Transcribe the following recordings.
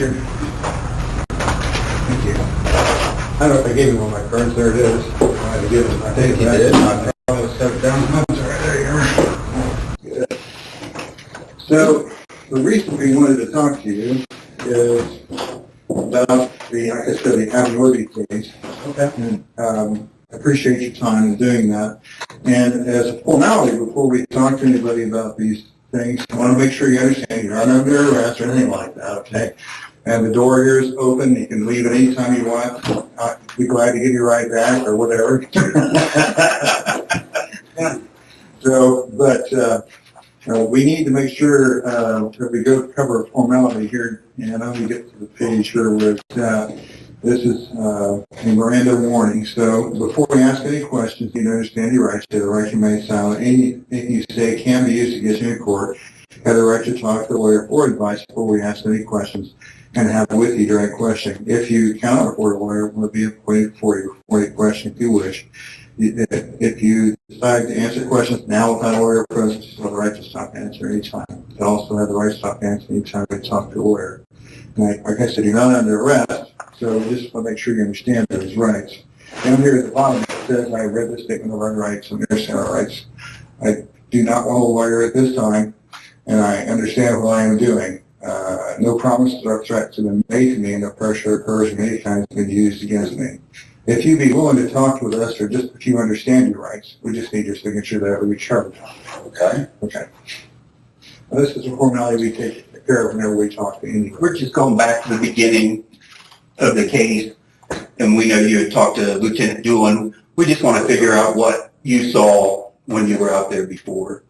Richard. Thank you. I don't know if I gave him one of my cards. There it is. I did. I think you did. I probably set it down. Oh, sorry, there you are. Good. So, the reason we wanted to talk to you is about the, like I said, the abnormality case. Okay. And I appreciate your time in doing that. And as a formality, before we talk to anybody about these things, I want to make sure you understand you're not under arrest or anything like that, okay? And the door here is open. You can leave anytime you want. I'd be glad to give you a ride back or whatever. So, but we need to make sure that we go cover a formality here. And I'm going to get to the page here where it's this is a Miranda warning. So before we ask any questions, you need to understand your rights. You have the right to remain silent. Anything you say can be used against you in court. You have the right to talk to a lawyer for advice before we ask any questions and have it with you during questioning. If you cannot afford a lawyer, we'll be appointed for you for a question if you wish. If you decide to answer questions now without a lawyer present, you have the right to stop answering any time. You also have the right to stop answering any time you talk to a lawyer. And like I said, you're not under arrest. So just want to make sure you understand those rights. Down here at the bottom it says, I read the statement of our rights and understand our rights. I do not want a lawyer at this time, and I understand what I am doing. No promises or threats have been made to me, and no pressure or coercion of any kind has been used against me. If you'd be willing to talk with us, or just if you understand your rights, we just need your signature that we charge. Okay? Okay. Now, this is a formality we take care of whenever we talk to anyone. We're just going back to the beginning of the case, and we know you had talked to Lieutenant Doolin. We just want to figure out what you saw when you were out there before.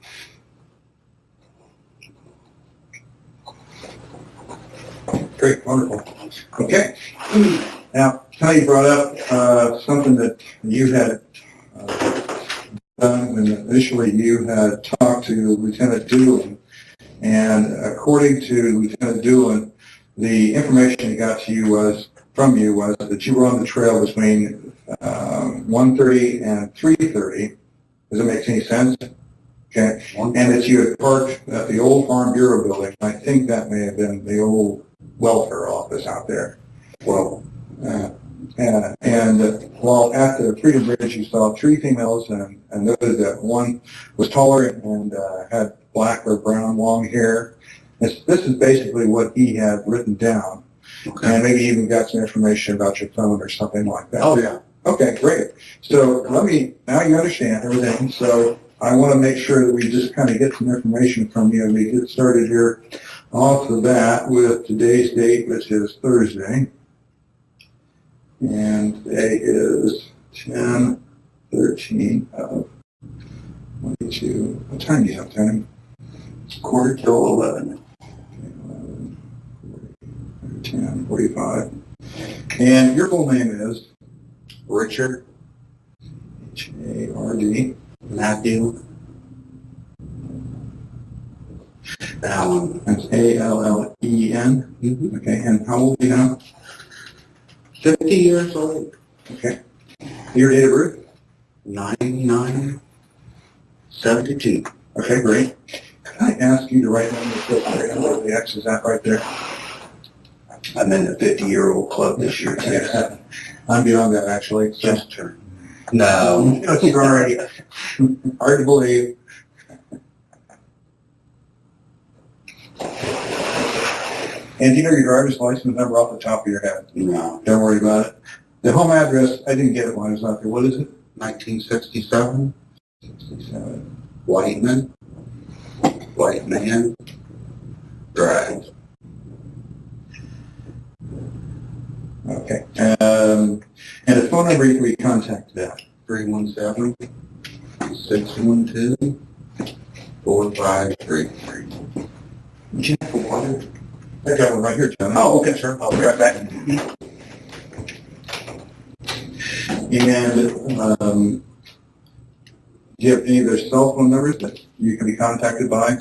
Great, wonderful. Okay. Now, Tony brought up something that you had done when initially you had talked to Lieutenant Doolin, and according to Lieutenant Doolin, the information he got to you was that you were on the trail between 1:30 and 3:30. Does it make any sense? Okay. And that you had parked at the old Farm Bureau building. I think that may have been the old welfare office out there. Well, while at the Freedom Bridge, you saw three females and noted that one was taller and had black or brown long hair. This is basically what he had written down. Okay. And maybe even got some information about your phone or something like that. Oh, yeah. Okay, great. So now you understand everything. So I want to make sure that we just kind of get some information from you, and we get started here off of that with today's date, which is Thursday. And today is 10/13 of 22. What time do you have, Tony? It's 11:15. 10:45. And your full name is? Richard. H-A-R-D. Matthew. Allen. That's A-L-L-E-N. Mm-hmm. Okay, and how old are you now? 50 years old. Okay. Your date of birth? 99/72. Okay, great. Could I ask you to write down the X is that right there? I'm in the 50-year-old club this year. Yeah. I'm beyond that, actually. So. Just turned. No. You're already hard to believe. And do you know your driver's license number off the top of your head? No. Don't worry about it. The home address, I didn't get it when I was out there. What is it? 1967. 67. Whiteman Drive. Okay. And the phone number you can be contacted at? 317-612-4533. Would you have water? I got one right here, John. Oh, okay, sure. I'll be right back. And do you have any of their cell phone numbers that you can be contacted by?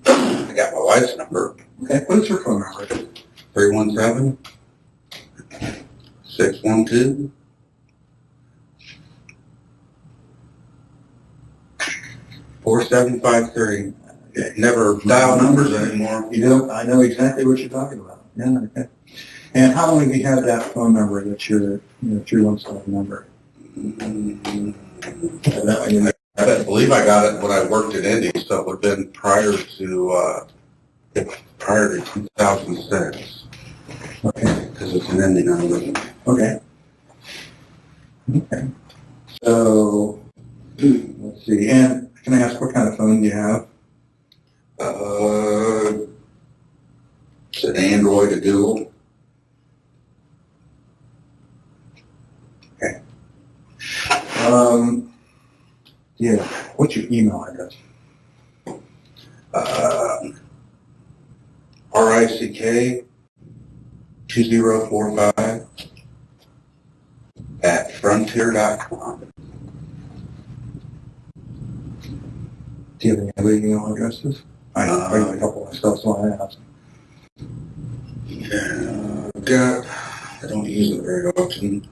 I got my wife's number. Okay, what is her phone number? 317-612. 4753. Okay. Never dial numbers anymore. You know, I know exactly what you're talking about. Yeah, okay. And how long have you had that phone number that's your 317 number? That way you know. I believe I got it when I worked at Indy, so it would have been prior to 2006, Okay. because it's an Indy number. Okay. Okay. So, let's see. And can I ask what kind of phone you have? It's an Android, a Google. Okay. Yeah. What's your email address? RICK 2045 at frontier.com. Do you have any other email addresses? I have a couple myself, so I asked. Yeah, I don't use it very often.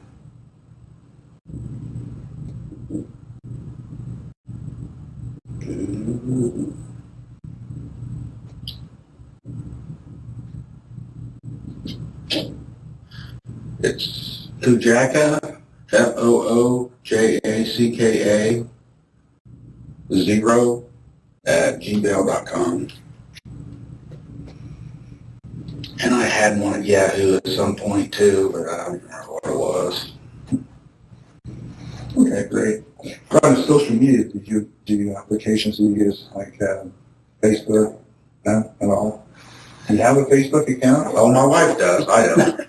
It's Foojaka, FOOJACKA 0 at gmail.com. And I had one at Yahoo at some point too, but I don't remember what it was. Okay, great. What kind of social media do applications do you use, like Facebook, at all? Do you have a Facebook account? Oh, my wife does. I don't.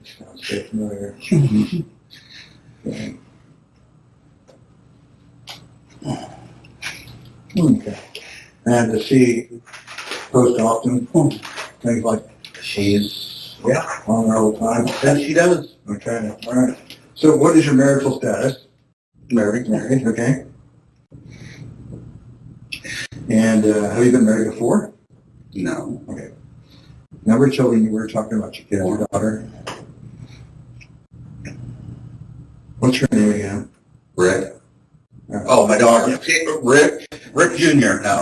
Sounds so familiar. Okay. Okay. And does she post often? Things like She's, on there all the time? and she does. Okay, all right. So what is your marital status? Married. Married, okay. And have you been married before? No. Okay. Number of children you were talking about, your kid, your daughter? What's her name again? Rick. Oh, my daughter. Rick Jr. No,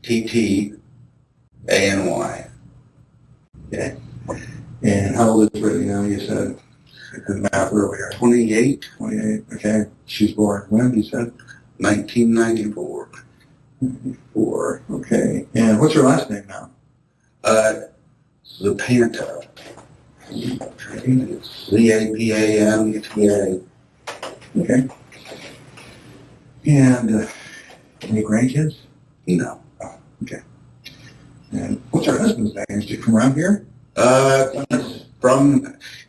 BRITTANY. Okay. And how old is Brittany now, you said? I did math earlier. 28, 28, okay. She's born when, you said? 1994. 4, okay. And what's her last name now? Zapanta. It's ZAPANTA. Okay. And any grandkids? No. Oh, okay. And what's her husband's name? Is he from around here?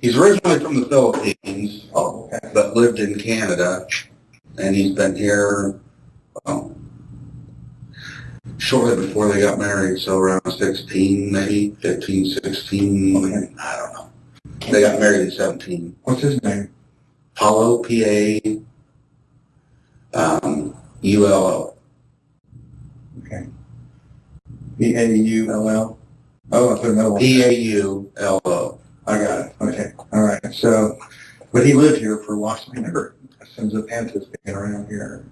He's originally from the Philippines, Oh, okay. but lived in Canada, and he's been here shortly before they got married, so around 16, maybe 15, 16, Okay. I don't know. They got married at 17. What's his name? Paulo, P-A-U-L-O. Okay. Paull. Oh, I put another one. P-A-U-L-O. I got it. Okay. All right. So, but he lived here for a while. So I never assumed Zapanta's being around here.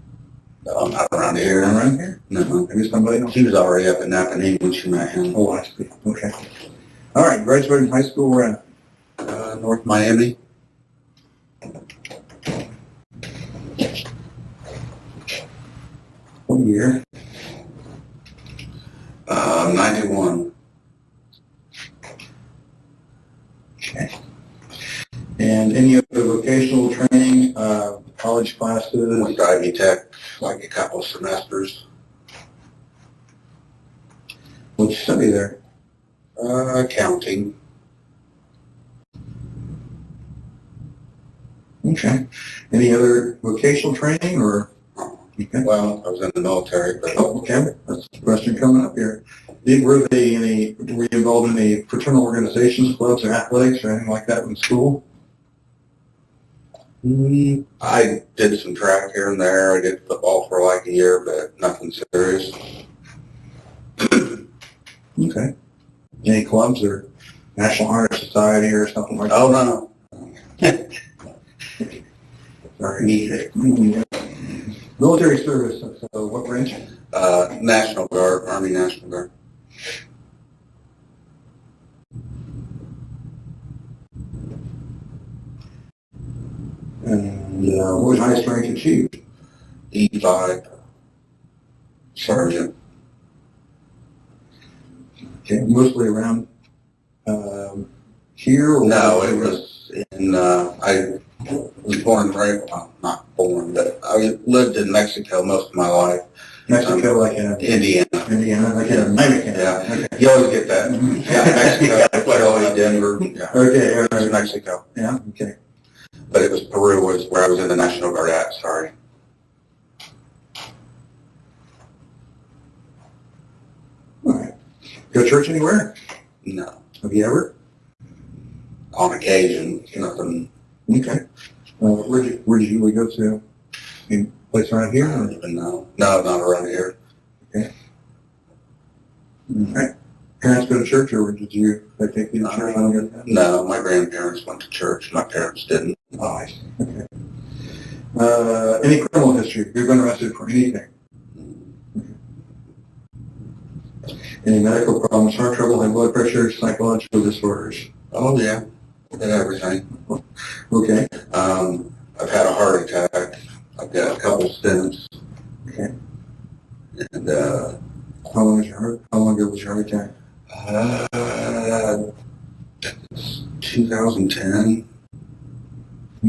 No, not around here. Around here? No. Maybe somebody else. She was already up in Napanee when she met him. Oh, I see. Okay. All right. Graduated high school. We're at North Miami. what year? 91. Okay. And any other vocational training, college classes? Went to Ivy Tech like a couple of semesters. What'd you study there? Accounting. Okay. Any other vocational training or? Okay. Well, I was in the military, but Oh, okay. That's the question coming up here. Were you involved in any fraternal organizations, clubs, or athletics, or anything like that in school? I did some track here and there. I did football for like a year, but nothing serious. Okay. Any clubs or National Honor Society or something like that? Oh, no. Sorry. Military service, so what branch? National Guard, Army National Guard. And what was highest rank achieved? E5 Sergeant. Okay, mostly around here? Or No, it was in, I was born right, well, not born, but I lived in Mexico most of my life. Mexico, like in Indiana. Indiana, like in America. Yeah, Okay. you always get that. Yeah, Mexico, Philly, Denver. Yeah. Okay, all It was right. Mexico. Yeah, okay. But it was Peru was where I was in the National Guard at, sorry. All right. Go to church anywhere? No. Have you ever? On occasion, nothing, Okay. Where did you usually go to? Any place around I here? don't even know. No, not around here. All right. Parents go to church, or did they take you to church? When you got that? No, my grandparents went to church. My parents didn't. Oh, I see. Okay. Any criminal history? You've been arrested for anything? Any medical problems, heart trouble, high blood pressure, psychological disorders? Oh, yeah. Did everything. Okay. I've had a heart attack. I've got a couple stents. Okay. And, How long ago was your heart attack? it's 2010.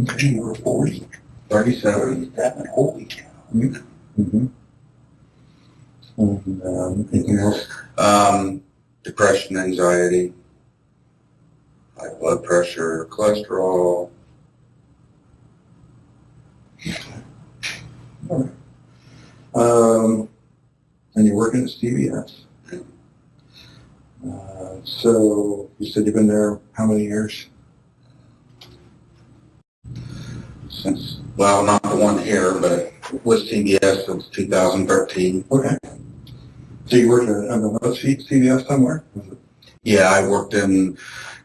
Okay, you were 40. 37. Holy cow. Mm-hmm. And anything else? Depression, anxiety, high blood pressure, cholesterol. All right. And you're working at CVS. So you said you've been there how many years? Since, well, not the one here, but with CBS since 2013. Okay. So you worked at another CVS somewhere? Yeah, I worked in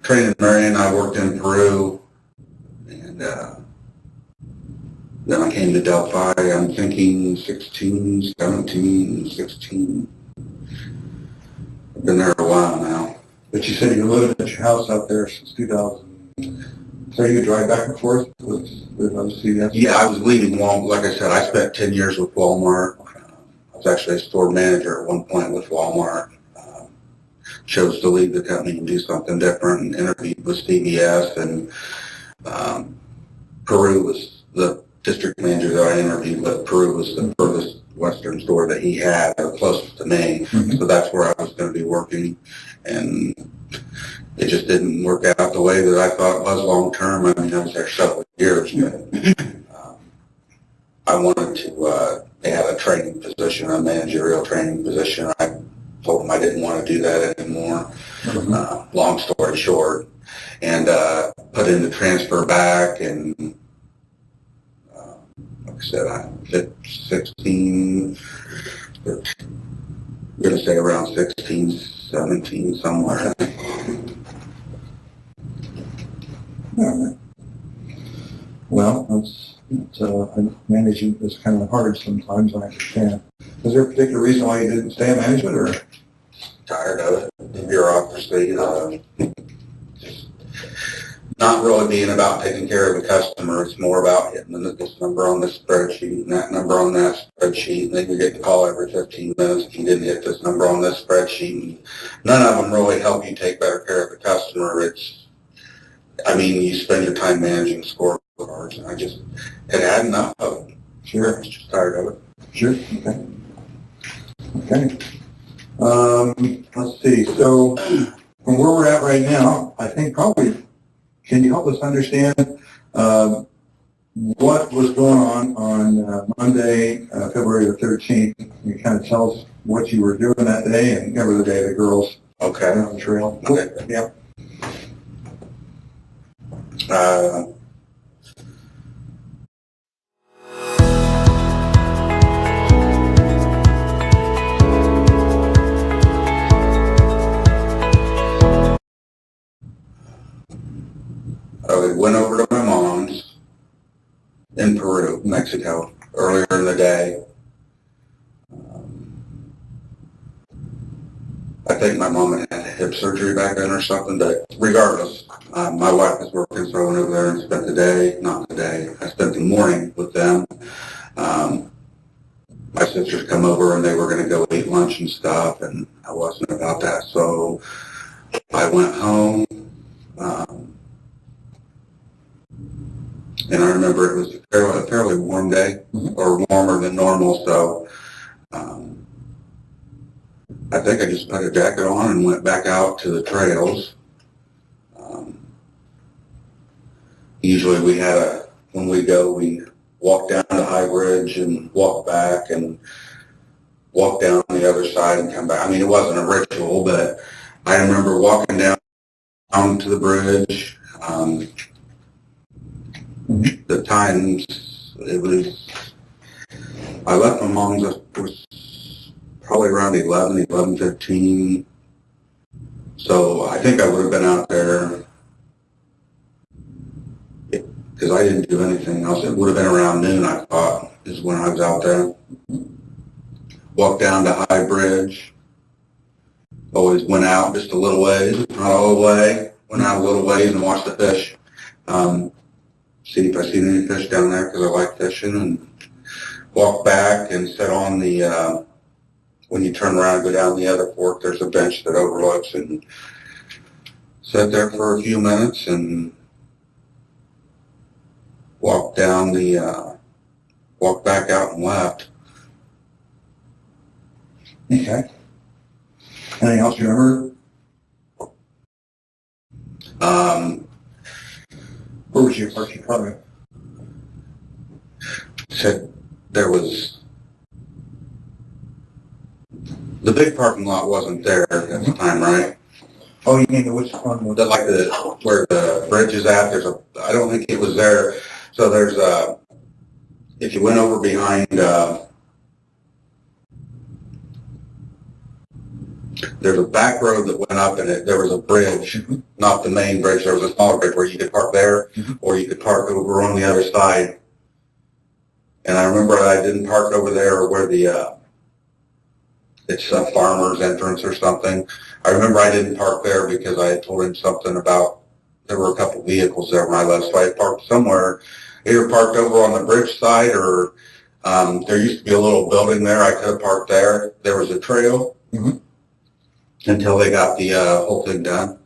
training Marion, I worked in Peru, and then I came to Delphi. I'm thinking 16, 17, 16. I've been there a while now. But you said you lived at your house out there since 2000. So you drive back and forth with other CVS? Yeah, I was leaving Walmart. Like I said, I spent 10 years with Walmart. I was actually a store manager at one point with Walmart. Chose to leave the company and do something different and interviewed with CVS, and Peru was the district manager that I interviewed with. Peru was the furthest western store that he had, or closest to me. Mm-hmm. So that's where I was going to be working, and it just didn't work out the way that I thought it was long term. I mean, I was there several years, but I wanted to, they had a training position, a managerial training position. I told them I didn't want to do that anymore. Mm-hmm. Long story short, and put in the transfer back, and like I said, I hit 16, I'm going to say around 16, 17, somewhere. All right. Well, managing is kind of hard sometimes, I understand. Is there a particular reason why you didn't stay in management, or? Tired of it, the bureaucracy, just not really being about taking care of the customer. It's more about hitting this number on this spreadsheet and that number on that spreadsheet, and then you get the call every 15 minutes if you didn't hit this number on this spreadsheet. And none of them really help you take better care of the customer. I mean, you spend your time managing scorecards, and I just had enough of it. Sure. I was just tired of it. Sure. Okay. Let's see. So from where we're at right now, I think probably, can you help us understand what was going on Monday, February the 13th? You kind of tell us what you were doing that day, and remember the day the girls Okay. went on the trail. Okay. Yeah. I went over to my mom's in Peru, Mexico, earlier in the day. I think my mom had hip surgery back then or something, but regardless, my wife was working, so I went over there and spent I spent the morning with them. My sisters come over and they were going to go eat lunch and stuff, and I wasn't about that, so I went home, and I remember it was a fairly warm day, or warmer than normal, so I think I just put a jacket on and went back out to the trails. Usually when we go, we walk down to High Bridge and walk back and walk down the other side and come back. I mean, it wasn't a ritual, but I remember walking down to the bridge. The times, I left my mom's, it was probably around 11:15. So I think I would have been out there, because I didn't do anything else. It would have been around noon, I thought, is when I was out there. Walked down to High Bridge. Always went out just a little ways, not all the way. Went out a little ways and watched the fish. See if I seen any fish down there, because I like fishing. And walked back and sat on the, when you turn around and go down the other fork, there's a bench that overlooks, and sat there for a few minutes and walked down walked back out and left. Okay. Anything else you remember? Where was your parking apartment? Said there was, the big parking lot wasn't there at the time, right? Oh, you mean which one? Where the bridge is at, I don't think it was there. So there's if you went over behind, there's a back road that went up, and there was a bridge, not the main bridge. There was a smaller bridge where you could park there, or you could park over on the other side. And I remember I didn't park over there where it's a farmer's entrance or something. I remember I didn't park there because I had told him something about, there were a couple vehicles there when I left, so I parked somewhere, either parked over on the bridge side, or there used to be a little building there. I could have parked there. There was a trail until they got the whole thing done.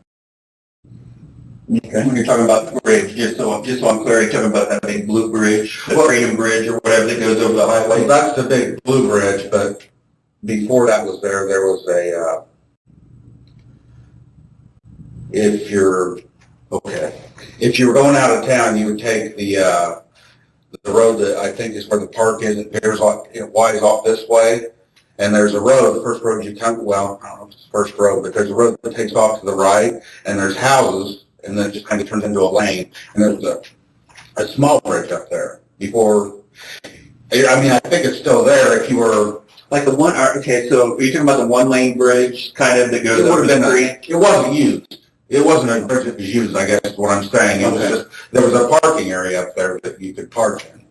Okay. When you're talking about the bridge, just so I'm clear, you're talking about that big blue bridge, the Freedom Bridge or whatever that goes over the highway? Well, that's the big blue bridge, but before that was there was a, if you're going out of town, you would take the road that I think is where the park is. It veers off, it winds off this way, and there's a road, the first road you come, well, I don't know if it's the first road, but there's a road that takes off to the right, and there's houses, and then it just kind of turns into a lane, and there's a small bridge up there before, I mean, I think it's still there if you were... Like the one, okay, so are you talking about the one-lane bridge kind of that goes over the street? It wasn't used. It wasn't a bridge that was used, I guess is what I'm saying. It was just, there was a parking area up there that you could park in.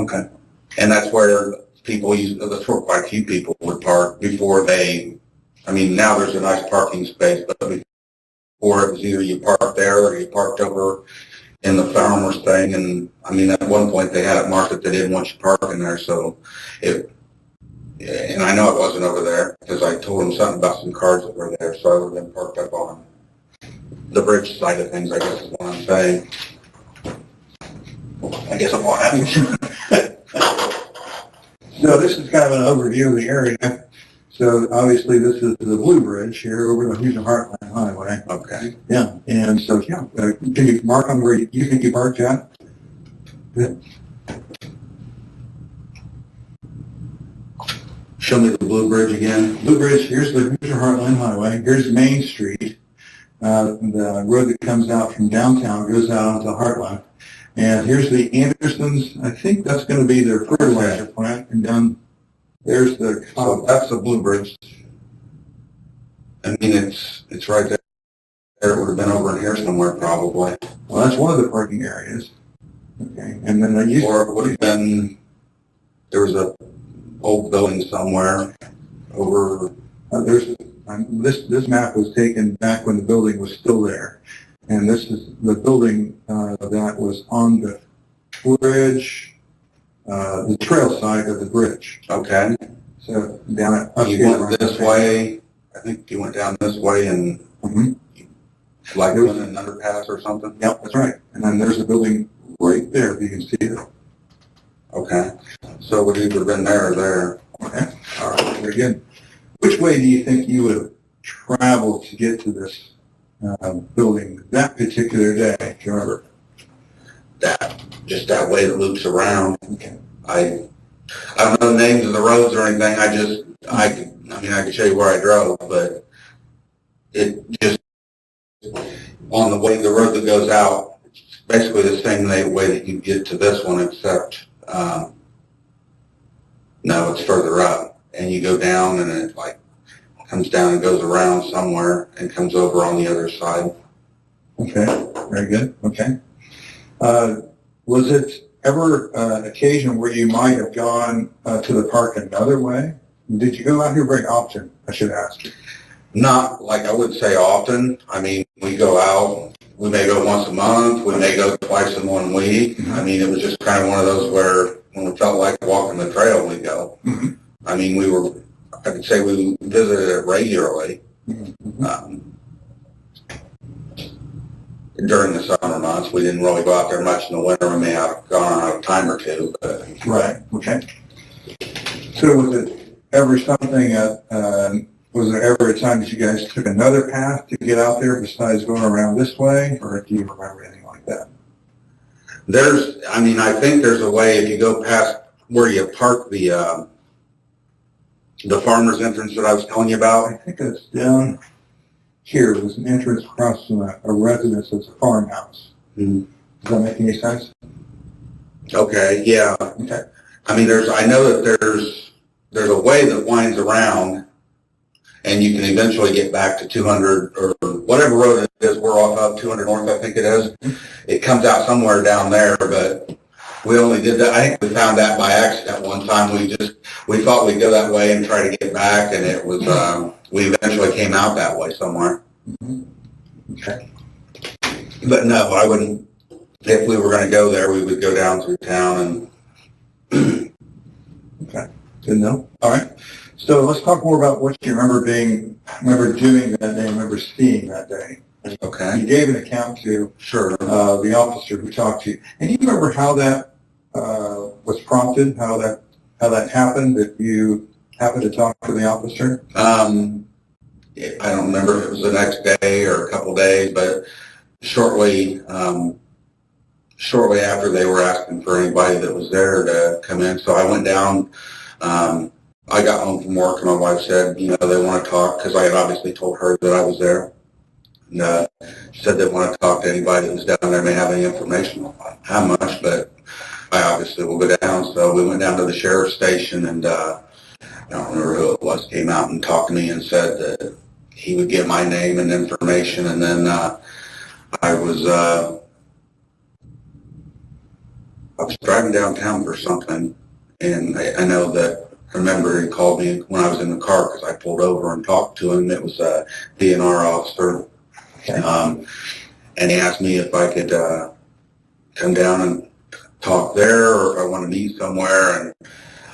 Okay. And that's where that's where quite a few people would park before I mean, now there's a nice parking space, but before it was either you parked there or you parked over in the farmer's thing. And I mean, at one point they had it marked that they didn't want you parking there, so and I know it wasn't over there because I told them something about some cars that were there, so I would have been parked up on the bridge side of things, I guess is what I'm saying. I guess I'm all happy. So this is kind of an overview of the area. So obviously this is the Blue Bridge here over the Houston Heartland Highway. Okay. Yeah, and so yeah, can you mark on where you think you parked at? Good. Show me the Blue Bridge again. Blue Bridge, here's the Houston Heartland Highway. Here's Main Street. The road that comes out from downtown goes out onto Heartland. And here's the Andersons. I think that's going to be their fertilizer plant. And down there's the, that's the Blue Bridge. I mean, it's right there. It would have been over in here somewhere probably. Well, that's one of the parking areas. Okay, and then Or it would have been there was a old building somewhere over. This map was taken back when the building was still there, and this is the building that was on the bridge, the trail side of the bridge. Okay. So down at You went this way. I think you went down this way and like it was an underpass or something. Yep, that's right. And then there's a building right there, if you can see it. Okay. So it would either been there or there. Okay. All right. Very good. Which way do you think you would have traveled to get to this building that particular day? Do you remember? Just that way that loops around. Okay. I don't know the names of the roads or anything. I could show you where I drove, but it just on the way, the road that goes out, it's basically the same way that you get to this one, except no, it's further up, and you go down, and it like comes down and goes around somewhere and comes over on the other side. Okay. Very good. Okay. Was it ever an occasion where you might have gone to the park another way? Did you go out here very often, I should ask? Not like I would say often. I mean, we go out, we may go once a month, we may go twice in 1 week. I mean, it was just kind of one of those where when we felt like walking the trail, we'd go. I mean, I could say we visited it regularly. During the summer months, we didn't really go out there much in the winter. We may have gone out a time or two. But. Right. Okay. So was it ever something? Was there ever a time that you guys took another path to get out there besides going around this way, or do you remember anything like that? I think there's a way if you go past where you park the farmer's entrance that I was telling you about. I think it's down here. There's an entrance across from a residence that's a farmhouse. Does that make any sense? Okay, yeah. Okay. I mean, I know that there's a way that winds around, and you can eventually get back to 200 or whatever road it is we're off of, 200 North, I think it is. It comes out somewhere down there, but we only did that. I think we found that by accident one time. We thought we'd go that way and try to get back, and it was, we eventually came out that way somewhere. Okay. But no, I wouldn't, if we were going to go there, we would go down through town and. Okay. Good to know. All right. So let's talk more about what you remember doing that day, remember seeing that day. Okay. You gave an account to the officer who talked to you. And do you remember how that was prompted, how that happened, that you happened to talk to the officer? I don't remember if it was the next day or a couple days, but shortly after they were asking for anybody that was there to come in. So I went down. I got home from work and my wife said, they want to talk because I had obviously told her that I was there. And she said they want to talk to anybody who's down there, may have any information on how much, but I obviously will go down. So we went down to the sheriff's station and I don't remember who it was, came out and talked to me and said that he would get my name and information. And then I was driving downtown for something, and I know that I remember he called me when I was in the car because I pulled over and talked to him. It was a DNR officer. Okay. And he asked me if I could come down and talk there or if I want to meet somewhere. And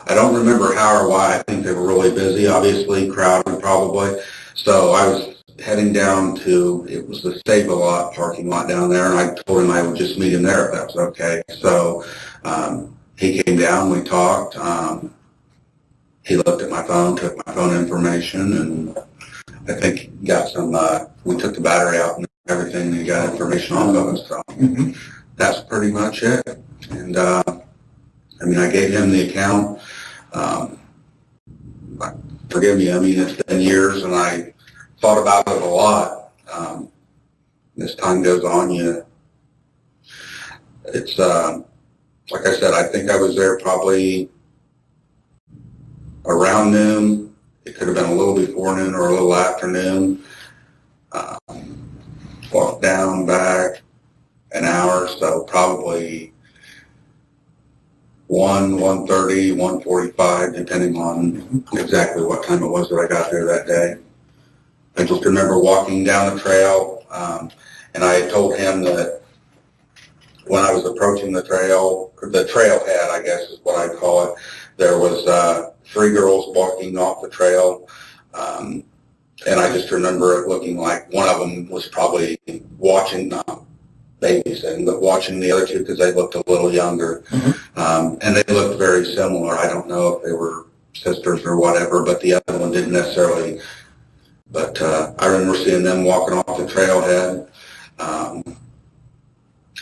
I don't remember how or why. I think they were really busy, obviously, crowded probably. So I was heading down to, it was the Stable Lot parking lot down there, and I told him I would just meet him there if that was okay. So he came down, we talked. He looked at my phone, took my phone information, and I think he got some, we took the battery out and everything, and he got information off of it. So that's pretty much it. And I gave him the account. Forgive me, it's been years, and I thought about it a lot. As time goes on, it's, like I said, I think I was there probably around noon. It could have been a little before noon or a little after noon. Walked down, back an hour, so probably 1:30, 1:45, depending on exactly what time it was that I got there that day. I just remember walking down the trail, and I had told him that when I was approaching the trail, or the trailhead, I guess is what I call it, there was 3 girls walking off the trail, and I just remember it looking like one of them was probably watching, not babysitting, but watching the other 2 because they looked a little younger, and they looked very similar. I don't know if they were sisters or whatever, but the other one didn't necessarily. But I remember seeing them walking off the trailhead,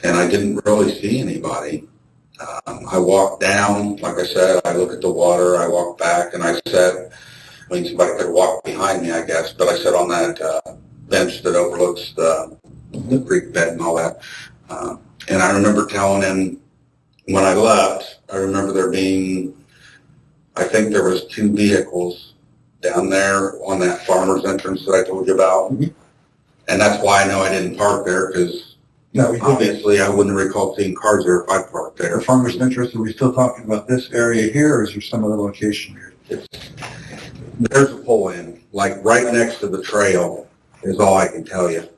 and I didn't really see anybody. I walked down, like I said, I looked at the water, I walked back, and I sat, I mean, somebody could walk behind me, I guess, but I sat on that bench that overlooks the creek bed and all that. And I remember telling him when I left, I remember there being, I think there was 2 vehicles down there on that farmer's entrance that I told you about. And that's why I know I didn't park there, because obviously I wouldn't recall seeing cars there if I parked there. The farmer's interest, are we still talking about this area here, or is there some other location here? There's a pull-in, like right next to the trail is all I can tell you.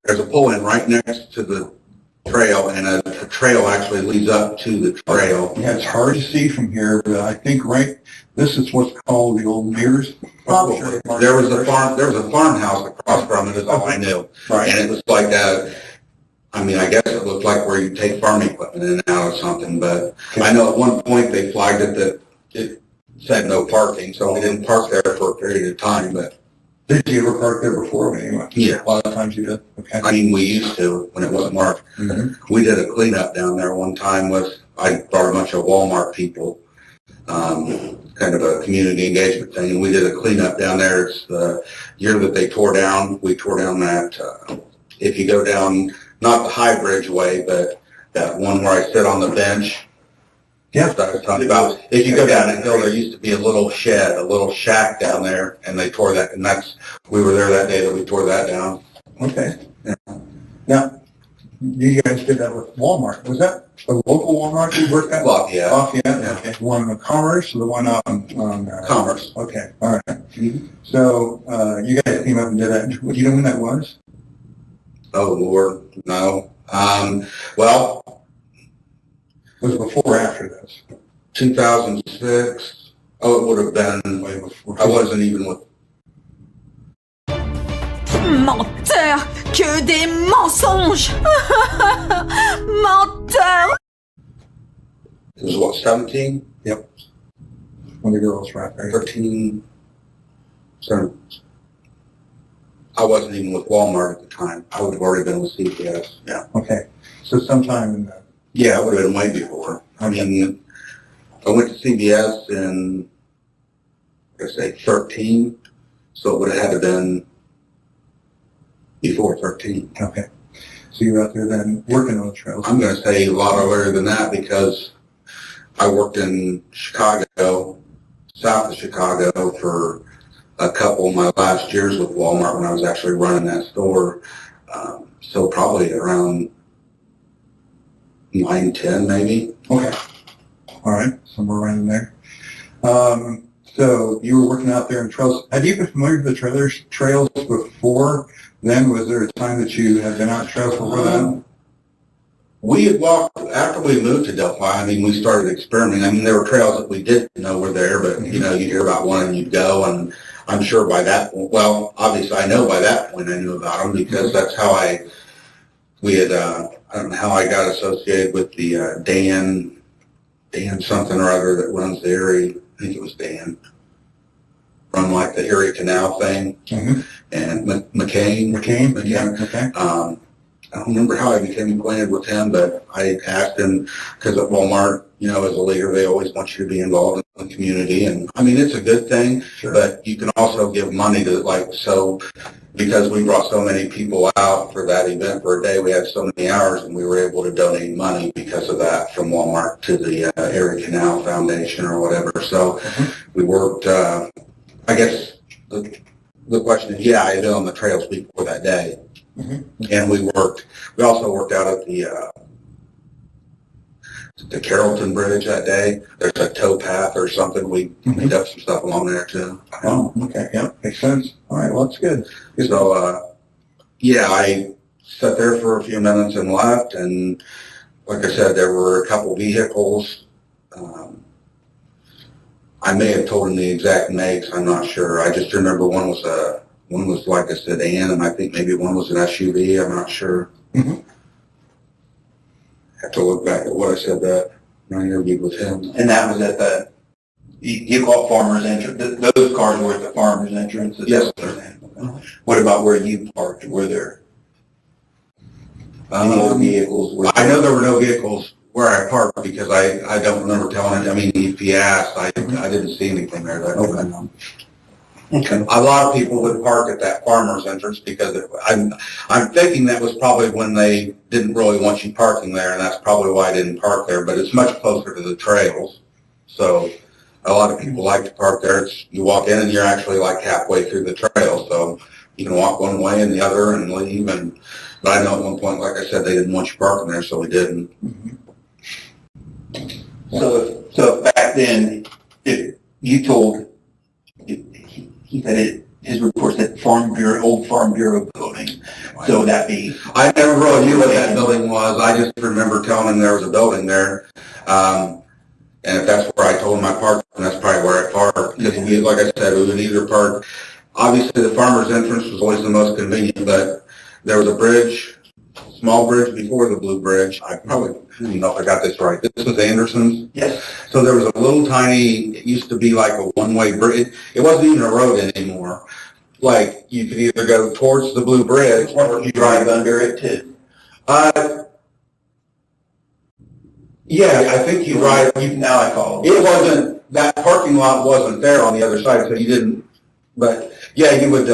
There's a pull-in right next to the trail, and a trail actually leads up to the trail. Yeah, it's hard to see from here, but I think this is what's called the old Mears. Probably. There was a farmhouse across from it is all I knew. Right. And it was like I mean, I guess it looked like where you take farm equipment in and out or something, but I know at one point they flagged it that it said no parking, so we didn't park there for a period of time, but. Did you ever park there before when you went? Yeah. A lot of times you did? Okay. I mean, we used to when it wasn't marked. We did a cleanup down there one time I brought a bunch of Walmart people, kind of a community engagement thing, and we did a cleanup down there. It's the year that they tore down, we tore down that, if you go down, not the High Bridge way, but that one where I sit on the bench. Yeah. That I was talking about. If you go down that hill, there used to be a little shed, a little shack down there, and they tore that, and we were there that day that we tore that down. Okay. Yeah. Now, you guys did that with Walmart. Was that a local Walmart you worked at? Lafayette. Lafayette, Yeah. okay. One in Commerce or the one on Commerce. Okay, all right. So, you guys came up and did that. Do you know when that was? Oh, Lord, no. Well, Was it before or after this? 2006. Oh, it would have been, Way before. I wasn't even with, Menteur! Que des mensonges! Menteur! it was what, 17? Yep. When the girls were out there. 13, so I wasn't even with Walmart at the time. I would have already been with CPS. Yeah. Okay. So sometime in the, Yeah, it would have been way before. I mean, I went to CBS in, I say 13, so it would have had to been before 13. okay. So you were out there then working on the trails. I'm going to say a lot earlier than that because I worked in Chicago, south of Chicago, for a couple of my last years with Walmart when I was actually running that store. So probably around 9, 10 maybe. Okay. All right. Somewhere around in there. So you were working out there in trails. Had you been familiar with the trails before then? Was there a time that you had been out trails before that? We had walked, after we moved to Delphi, I mean, we started experimenting. I mean, there were trails that we didn't know were there, but, you know, you'd hear about one and you'd go, and I'm sure by that, well, obviously I know by that point I knew about them because that's how we had, I don't know how I got associated with the Dan something or other that runs the Erie, I think it was Dan, run like the Erie Canal thing, and McCain. Yeah, okay. I don't remember how I became acquainted with him, but I asked him, because at Walmart, you know, as a leader, they always want you to be involved in the community. And I mean, it's a good thing, Sure. but you can also give money to, like, so, because we brought so many people out for that event for a day, we had so many hours, and we were able to donate money because of that from Walmart to the Erie Canal Foundation or whatever. So we worked, I guess the question is, yeah, I had been on the trails before that day. And we also worked out at the the Carrollton Bridge that day. There's a tow path or something. We picked up some stuff along there too. Oh, okay, yeah, makes sense. All right, well, that's good. So, yeah, I sat there for a few minutes and left, and like I said, there were a couple vehicles. I may have told him the exact makes, I'm not sure. I just remember one was like a sedan, and I think maybe one was an SUV, I'm not sure. Mhm. Have to look back at what I said that when I interviewed with him. And that was at the, you call it Farmer's Entrance, those cars were at the Farmer's Entrance? Yes, sir. What about where you parked? Were there any other vehicles? I know there were no vehicles where I parked because I don't remember telling him. I mean, if he asked, I didn't see anything there. Okay. A lot of people would park at that farmer's entrance because I'm thinking that was probably when they didn't really want you parking there, and that's probably why I didn't park there. But it's much closer to the trails, so a lot of people like to park there. You walk in and you're actually like halfway through the trail, so you can walk one way and the other and leave. But I know at one point, like I said, they didn't want you parking there, so we didn't. So back then, if you told, he said his report said old Farm Bureau building. So would that be? I never really knew what that building was. I just remember telling him there was a building there. And if that's where I told him I parked, then that's probably where I parked. Because like I said, we would either park, obviously the farmer's entrance was always the most convenient, but there was a bridge, small bridge before the blue bridge. I don't even know if I got this right. This was Anderson's. Yes. So there was a little tiny, it used to be like a one-way bridge. It wasn't even a road anymore. Like, you could either go towards the blue bridge Or you drive under it too? Yeah, I think you ride. Now I follow. It wasn't, that parking lot wasn't there on the other side, so you didn't, but yeah, you would,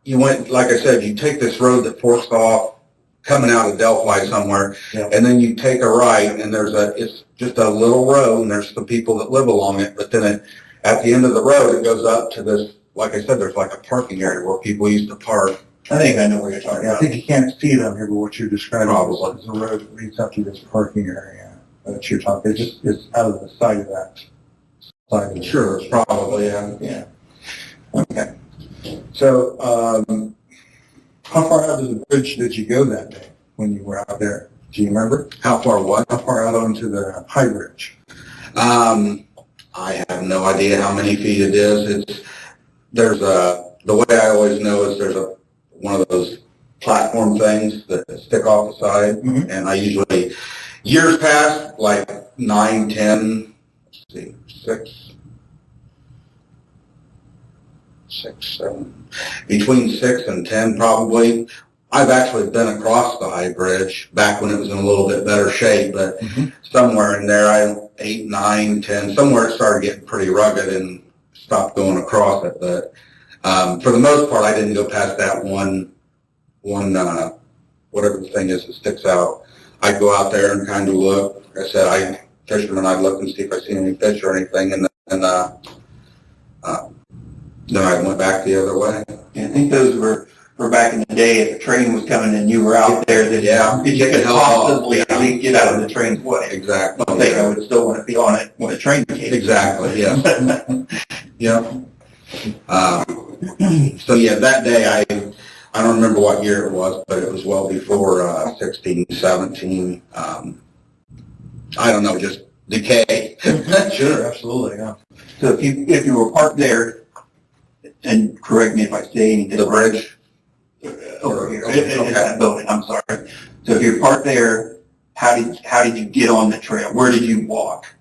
you went, like I said, you take this road that forks off coming out of Delphi somewhere, and then you take a right, and it's just a little road, and there's some people that live along it, but then at the end of the road, it goes up to this, like I said, there's like a parking area where people used to park. I think I know where you're talking I about. think you can't see it on here, but what you're describing Probably. is the road that leads up to this parking area that you're talking. It's out of the side of that. Side of it. Sure, probably, yeah. Yeah. Okay. So, how far out of the bridge did you go that day when you were out there? Do you remember? How far what? How far out onto the high bridge? I have no idea how many feet it is. The way I always know is there's one of those platform things that stick off the side, and I usually, years past, like 9, 10, let's see, 6, 7, between 6 and 10 probably. I've actually been across the high bridge back when it was in a little bit better shape, but somewhere in there, 8, 9, 10, somewhere it started getting pretty rugged and stopped going across it. But for the most part, I didn't go past that one whatever the thing is that sticks out. I'd go out there and kind of look. Like I said, fisherman, I'd look and see if I see any fish or anything, and then I went back the other way. I think those were back in the day, if a train was coming and you were out there, that you could possibly at least get out of the train's way. Exactly. I think I would still want to be on it when a train came. Exactly, yes. Yeah. So yeah, that day, I don't remember what year it was, but it was well before 16, 17. I don't know, just decay. Sure, absolutely, yeah. So if you were parked there, and correct me if I say anything. The bridge? Over here, in that building, I'm sorry. So if you're parked there, how did you get on the trail? Where did you walk?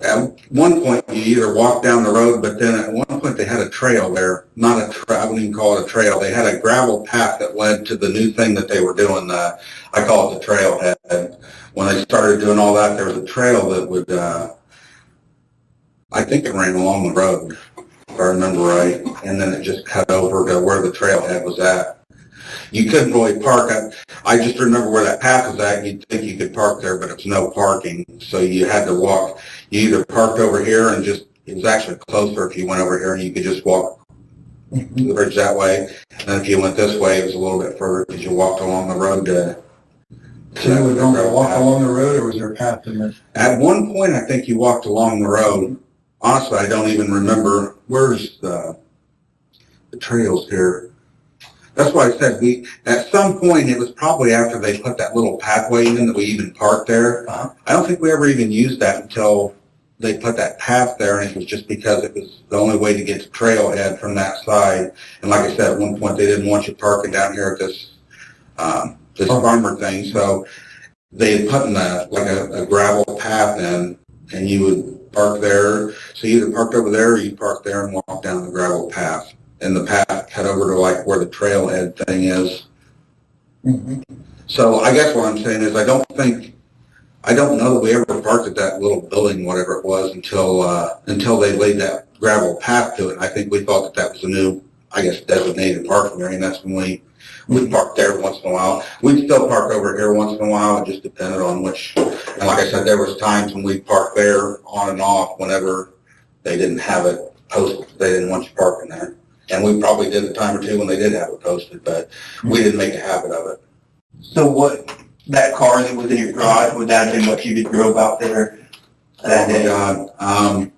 At one point, you either walked down the road, but then at one point they had a trail there. Not a trail, I wouldn't even call it a trail. They had a gravel path that led to the new thing that they were doing. I call it the trailhead. When they started doing all that, there was a trail that would, I think it ran along the road, if I remember right, and then it just cut over to where the trailhead was at. You couldn't really park. I just remember where that path was at. You'd think you could park there, but it was no parking. So you had to walk. You either parked over here and it was actually closer if you went over here and you could just walk the bridge that way. And then if you went this way, it was a little bit further because you walked along the road to. So you would normally walk along the road, or was there a path in there? At one point, I think you walked along the road. Honestly, I don't even remember. Where's the trails here? That's why I said at some point, it was probably after they put that little pathway in that we even parked there. Uh-huh. I don't think we ever even used that until they put that path there, and it was just because it was the only way to get to trailhead from that side. And like I said, at one point, they didn't want you parking down here at this farmer thing, so they had put in a gravel path in, and you would park there. So you either parked over there, or you parked there and walked down the gravel path. And the path cut over to like where the trailhead thing is. Mm-hmm. So I guess what I'm saying is I don't know that we ever parked at that little building, whatever it was, until they laid that gravel path to it. I think we thought that was a new, I guess, designated parking area, and that's when we parked there once in a while. We'd still park over here once in a while. It just depended on which, and like I said, there was times when we parked there on and off whenever they didn't have it posted. They didn't want you parking there. And we probably did a time or two when they did have it posted, but we didn't make a habit of it. So that car that was in your garage, would that have been what you just drove out there that day? God.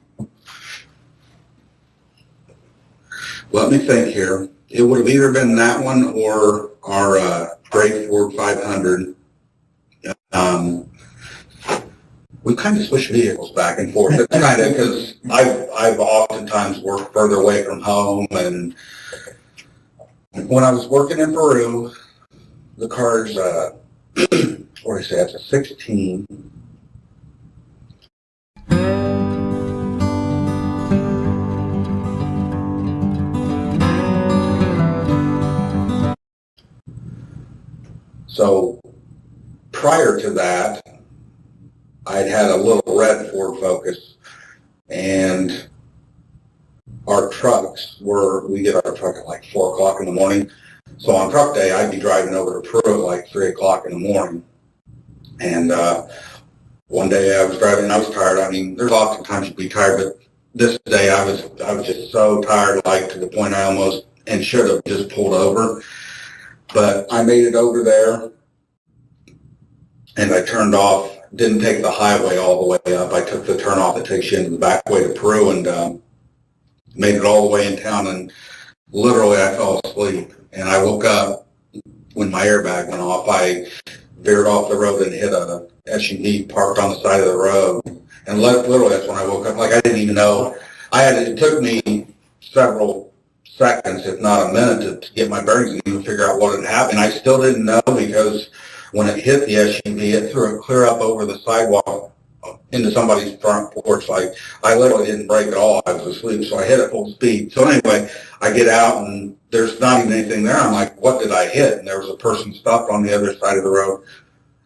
Let me think here. It would have either been that one or our gray Ford 500. We kind of switch vehicles back and forth. It's kind of because I've oftentimes worked further away from home, and when I was working in Peru, the car's what do I say? It's a 16. So prior to that, I'd had a little red Ford Focus, and our trucks we get our truck at like 4 o'clock in the morning. So on truck day, I'd be driving over to Peru at like 3 o'clock in the morning. And one day I was driving and I was tired. I mean, there's often times you'd be tired, but this day I was just so tired, like to the point I almost and should have just pulled over. But I made it over there, and I turned off. Didn't take the highway all the way up. I took the turnoff that takes you into the back way to Peru, and made it all the way in town, and literally I fell asleep. And I woke up when my airbag went off. I veered off the road and hit a SUV parked on the side of the road. And literally that's when I woke up. Like I didn't even know. It took me several seconds, if not a minute, to get my bearings and even figure out what had happened. I still didn't know because when it hit the SUV, it threw it clear up over the sidewalk into somebody's front porch. Like, I literally didn't brake at all. I was asleep, so I hit it full speed. So anyway, I get out, and there's not even anything there. I'm like, what did I hit? And there was a person stopped on the other side of the road.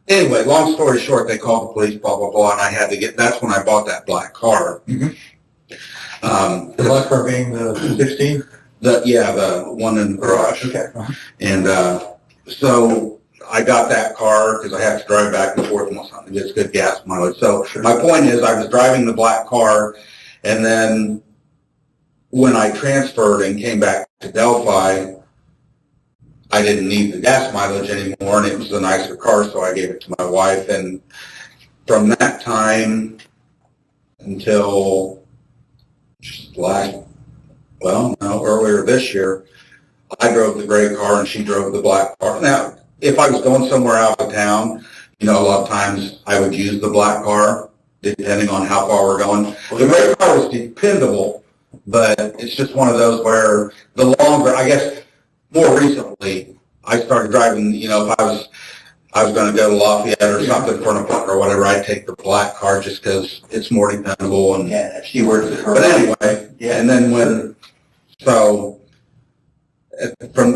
Anyway, long story short, they called the police, blah, blah, blah, and I had to that's when I bought that black car. Mm-hmm. The black car being the 16? The one in the garage. Okay. And so I got that car because I have to drive back and forth and something gets good gas mileage. So my point is, I was driving the black car, and then when I transferred and came back to Delphi, I didn't need the gas mileage anymore, and it was a nicer car, so I gave it to my wife. And from that time until earlier this year, I drove the gray car and she drove the black car. Now, if I was going somewhere out of town, a lot of times I would use the black car, depending on how far we're going. The gray car was dependable, but it's just one of those where the longer, I guess, more recently, I started driving, if I was going to go to Lafayette or something for an appointment or whatever, I'd take the black car just because it's more dependable. And yeah, she works at her. But anyway, yeah, and then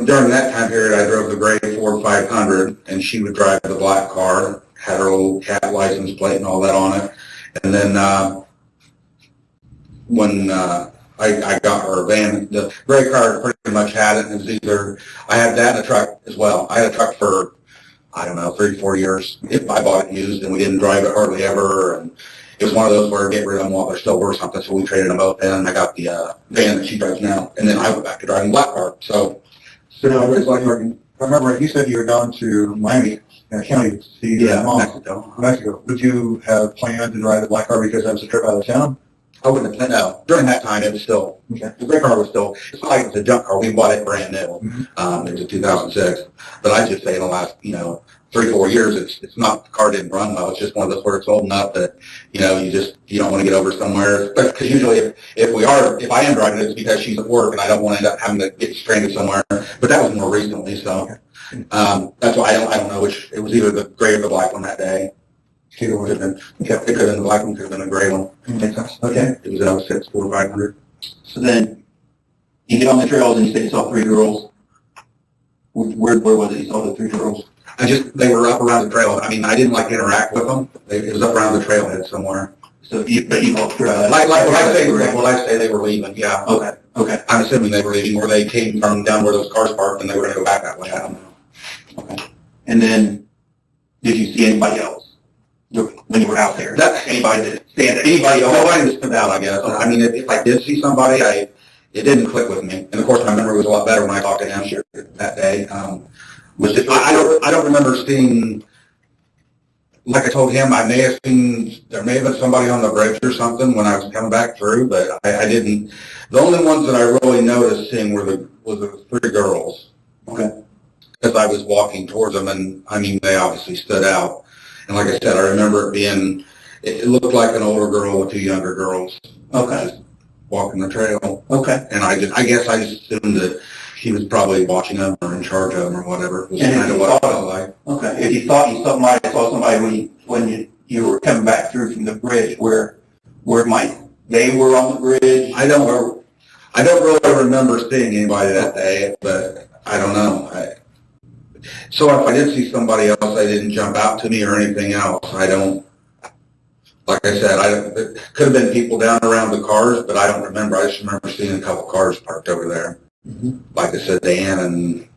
during that time period, I drove the gray Ford 500, and she would drive the black car, had her little cat license plate and all that on it. And then when I got her van, the gray car pretty much had it. It was either, I had that in a truck as well. I had a truck for, I don't know, 3, 4 years. If I bought it used and we didn't drive it hardly ever, and it was one of those where get rid of them while they're still worth something, so we traded them both in, and I got the van that she drives now, and then I went back to driving black car. So So, it's like, if I remember, you said you were down to Miami County to see the mall. Mexico. Would you have planned to drive the black car because that was a trip out of town? I wouldn't have planned. No, during that time it was still the gray car was still. It's not like it's a junk car. We bought it brand new. It was a 2006. But I just say in the last 3, 4 years, it's not the car didn't run well. It's just one of those where it's old enough that you don't want to get over somewhere. Because usually if I am driving it, it's because she's at work and I don't want to end up having to get stranded somewhere. But that was more recently, so that's why I don't know which. It was either the gray or the black one that day. It could have been the black one, could have been the gray one. Okay. It was an 06 4500. So then you get on the trails and you said you saw 3 girls. Where was it you saw the 3 girls? They were up around the trail. I mean, I didn't like interact with them. It was up around the trailhead somewhere. So you walked Like when I say they were leaving, yeah. Okay. I'm assuming they were leaving, or they came from down where those cars parked and they were going to go back that way. I don't know. Okay. And then did you see anybody else when you were out there? Anybody that stand? Anybody else? Nobody that stood out, I guess. I mean, if I did see somebody, it didn't click with me. And of course, my memory was a lot better when I talked to him that day. I don't remember seeing, like I told him, there may have been somebody on the bridge or something when I was coming back through, but I didn't. The only ones that I really noticed seeing were the 3 girls. Okay. Because I was walking towards them, and I mean, they obviously stood out. And like I said, I remember it looked like an older girl with 2 younger girls. Okay. Just walking the trail. Okay. And I guess I just assumed that she was probably watching them or in charge of them or whatever. It was And kind of what I felt like. Okay. If you thought you saw somebody when you were coming back through from the bridge, where they were on the bridge? I don't really remember seeing anybody that day, but I don't know. So if I did see somebody else, they didn't jump out to me or anything else. Like I said, it could have been people down around the cars, but I don't remember. I just remember seeing a couple cars parked over there. Like I said, Dan and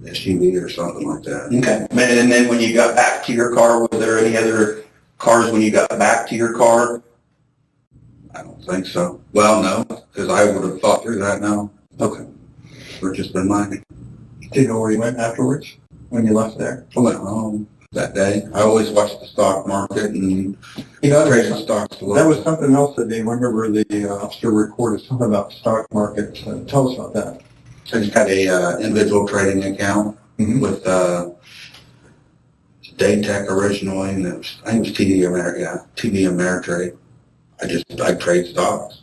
SUV or something like that. Okay. And then when you got back to your car, was there any other cars when you got back to your car? I don't think so. Well, no, because I would have thought through that now. Okay. Or just been mine. Do you know where you went afterwards when you left there? I went home that day. I always watched the stock market and traded stocks. That was something else that they remember the officer recorded something about the stock market. Tell us about that. I just had a individual trading account with Daytech originally, and I think it was TD Ameritrade. I trade stocks,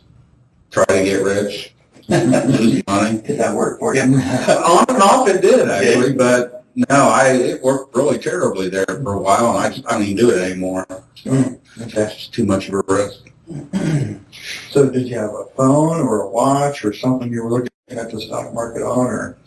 try to get rich, lose money. Did that work for you? On and off it did, actually, but no, it worked really terribly there for a while, and I don't even do it anymore. So it's just too much of a risk. So did you have a phone or a watch or something you were looking at the stock market on, or?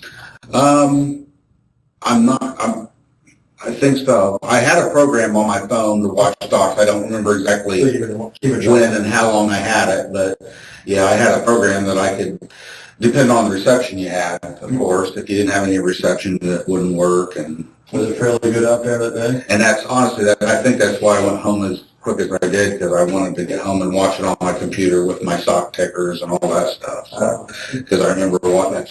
I think so. I had a program on my phone to watch stocks. I don't remember exactly when and how long I had it, but yeah, I had a program that I could, depending on the reception you had, of course. If you didn't have any reception, that wouldn't work. And was it fairly good out there that day? And that's honestly, I think that's why I went home as quick as I did, because I wanted to get home and watch it on my computer with my stock tickers and all that stuff. Because I remember why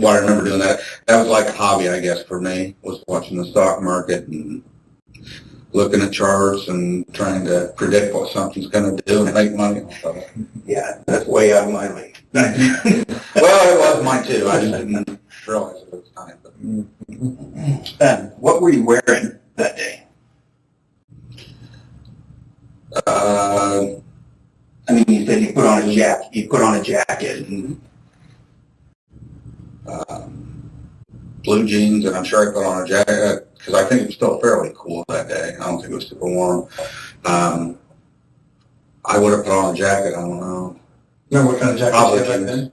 I remember doing that. That was like a hobby, I guess, for me, was watching the stock market and looking at charts and trying to predict what something's going to do and make money off of it. Yeah, that's way out of my league. Well, it was mine too. I just didn't realize it at the time. What were you wearing that day? I mean, you said you put on a jacket. You put on a jacket. And blue jeans, and I'm sure I put on a jacket because I think it was still fairly cool that day. I don't think it was super warm. I would have put on a jacket. I don't know. Remember what kind of jacket Probably you had back then?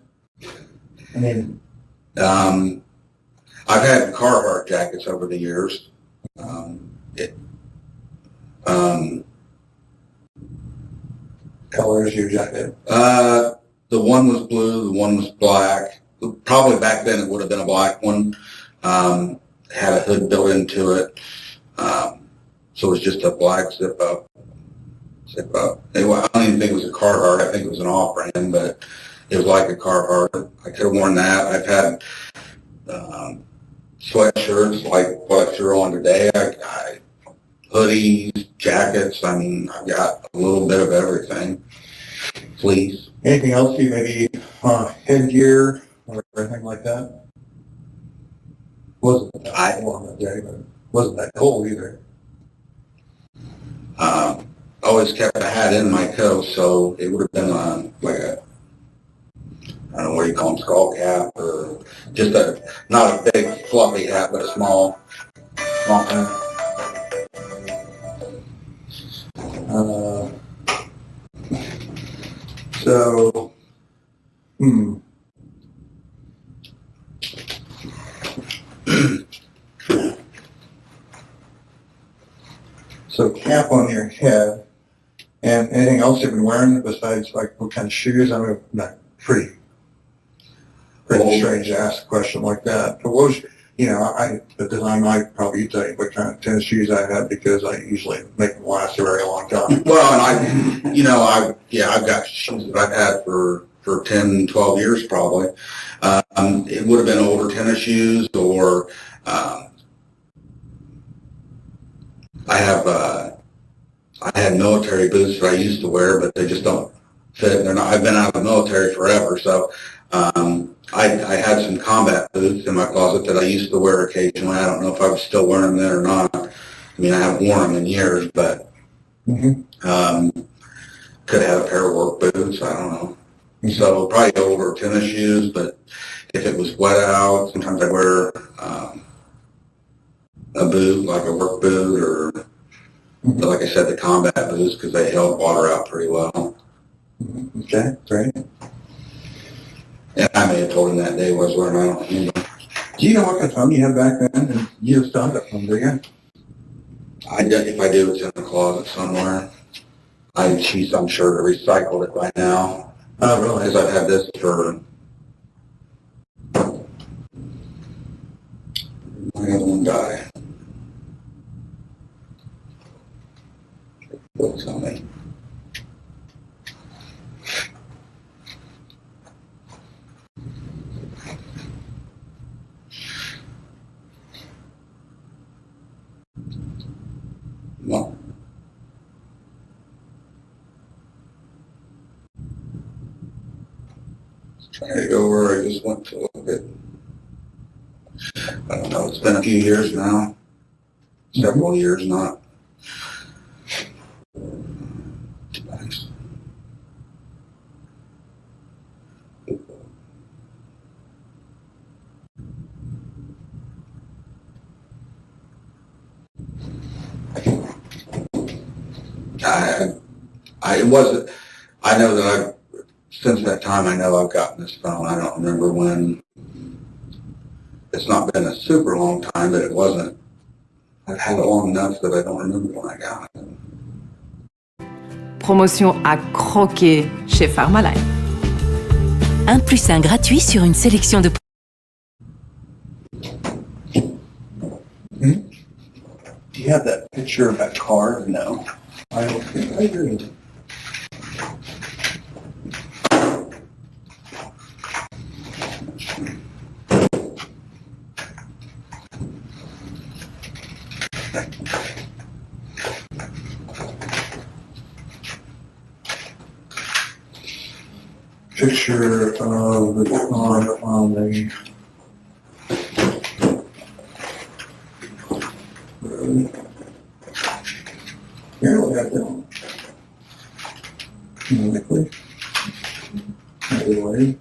I mean, I've had Carhartt jackets over the years. color is your jacket? The one was blue, the one was black. Probably back then it would have been a black one. And had a hood built into it. So it was just a black zip up. Anyway, I don't even think it was a Carhartt. I think it was an off-brand, but it was like a Carhartt. I could have worn that. I've had sweatshirts like what you're on today. Hoodies, jackets. I mean, I've got a little bit of everything. Fleece. Anything else you maybe headgear or anything like that? Wasn't that warm that day, but wasn't that cold either. Always kept a hat in my coat, so it would have been like a, I don't know what you call them, skull cap, or just not a big fluffy hat, but a small hat. So, So cap on your head, and anything else you've been wearing besides like what kind of shoes? I mean, not pretty strange to ask a question like that. But what was, at the time I probably tell you what kind of tennis shoes I had because I usually make them last a very long time. Well, and I've got shoes that I've had for 10, 12 years probably. It would have been older tennis shoes, or I had military boots that I used to wear, but they just don't fit. I've been out of the military forever, so I had some combat boots in my closet that I used to wear occasionally. I don't know if I was still wearing them or not. I mean, I haven't worn them in years, but could have had a pair of work boots. I don't know. So probably older tennis shoes, but if it was wet out, sometimes I wear a boot, like a work boot, or like I said, the combat boots, because they held water out pretty well. Okay, great. And I may have told him that day was wearing, I don't remember. Do you know what kind of phone you had back then? And you just found that phone, do you? If I do, it's in the closet somewhere. I'm sure to recycle it by now. Oh, really? Because I've had this for, my other one died. What's on me? Well, trying to go where I just went to look at. I don't know, it's been a few years now. Several years, not. Nice. It wasn't, I know that since that time, I know I've gotten this phone. I don't remember when. It's not been a super long time, but it wasn't. I've had it long enough that I don't remember when I got it. Promotion à croquer chez Pharmaline. 1+1 gratuit sur une sélection de... Do you have that picture of that car? No. I don't think I do. Picture of the car on the road. Here we have that. Quickly. Anyway.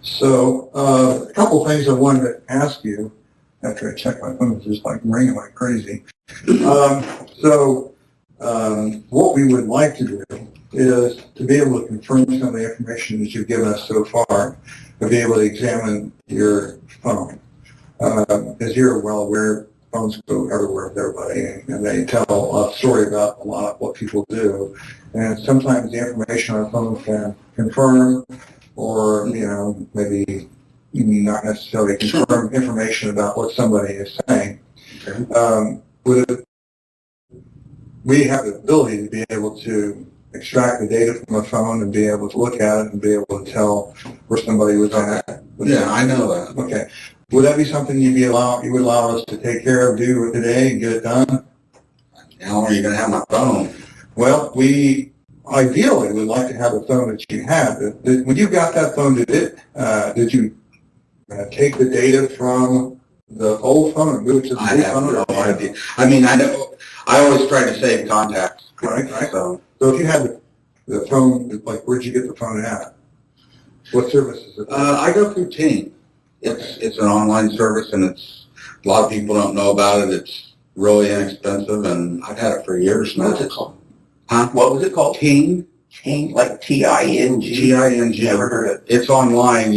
So, a couple things I wanted to ask you after I checked my phone. It's just like ringing like crazy. What we would like to do is to be able to confirm some of the information that you've given us so far, to be able to examine your phone. As you're well aware, phones go everywhere with everybody, and they tell a story about a lot of what people do. And sometimes the information on a phone can confirm or, maybe not necessarily confirm information about what somebody is saying. Okay. We have the ability to be able to extract the data from a phone and be able to look at it and be able to tell where somebody was at. Yeah, I know that. Okay. Would that be something you would allow us to take care of, do today and get it done? How long are you going to have my phone? Well, we ideally would like to have a phone that you had. When you got that phone, did you take the data from the old phone and move it to the I new have phone? no idea. I mean, I know, I always try to save contacts. Right. So, So if you had the phone, like, where'd you get the phone at? What service is it? I go through Ting. It's an online service, and a lot of people don't know about it. It's really inexpensive, and I've had it for years now. What's it called? Huh? What was it called? Ting. Ting, like T-I-N-G? T-I-N-G. Never heard of it. It's online.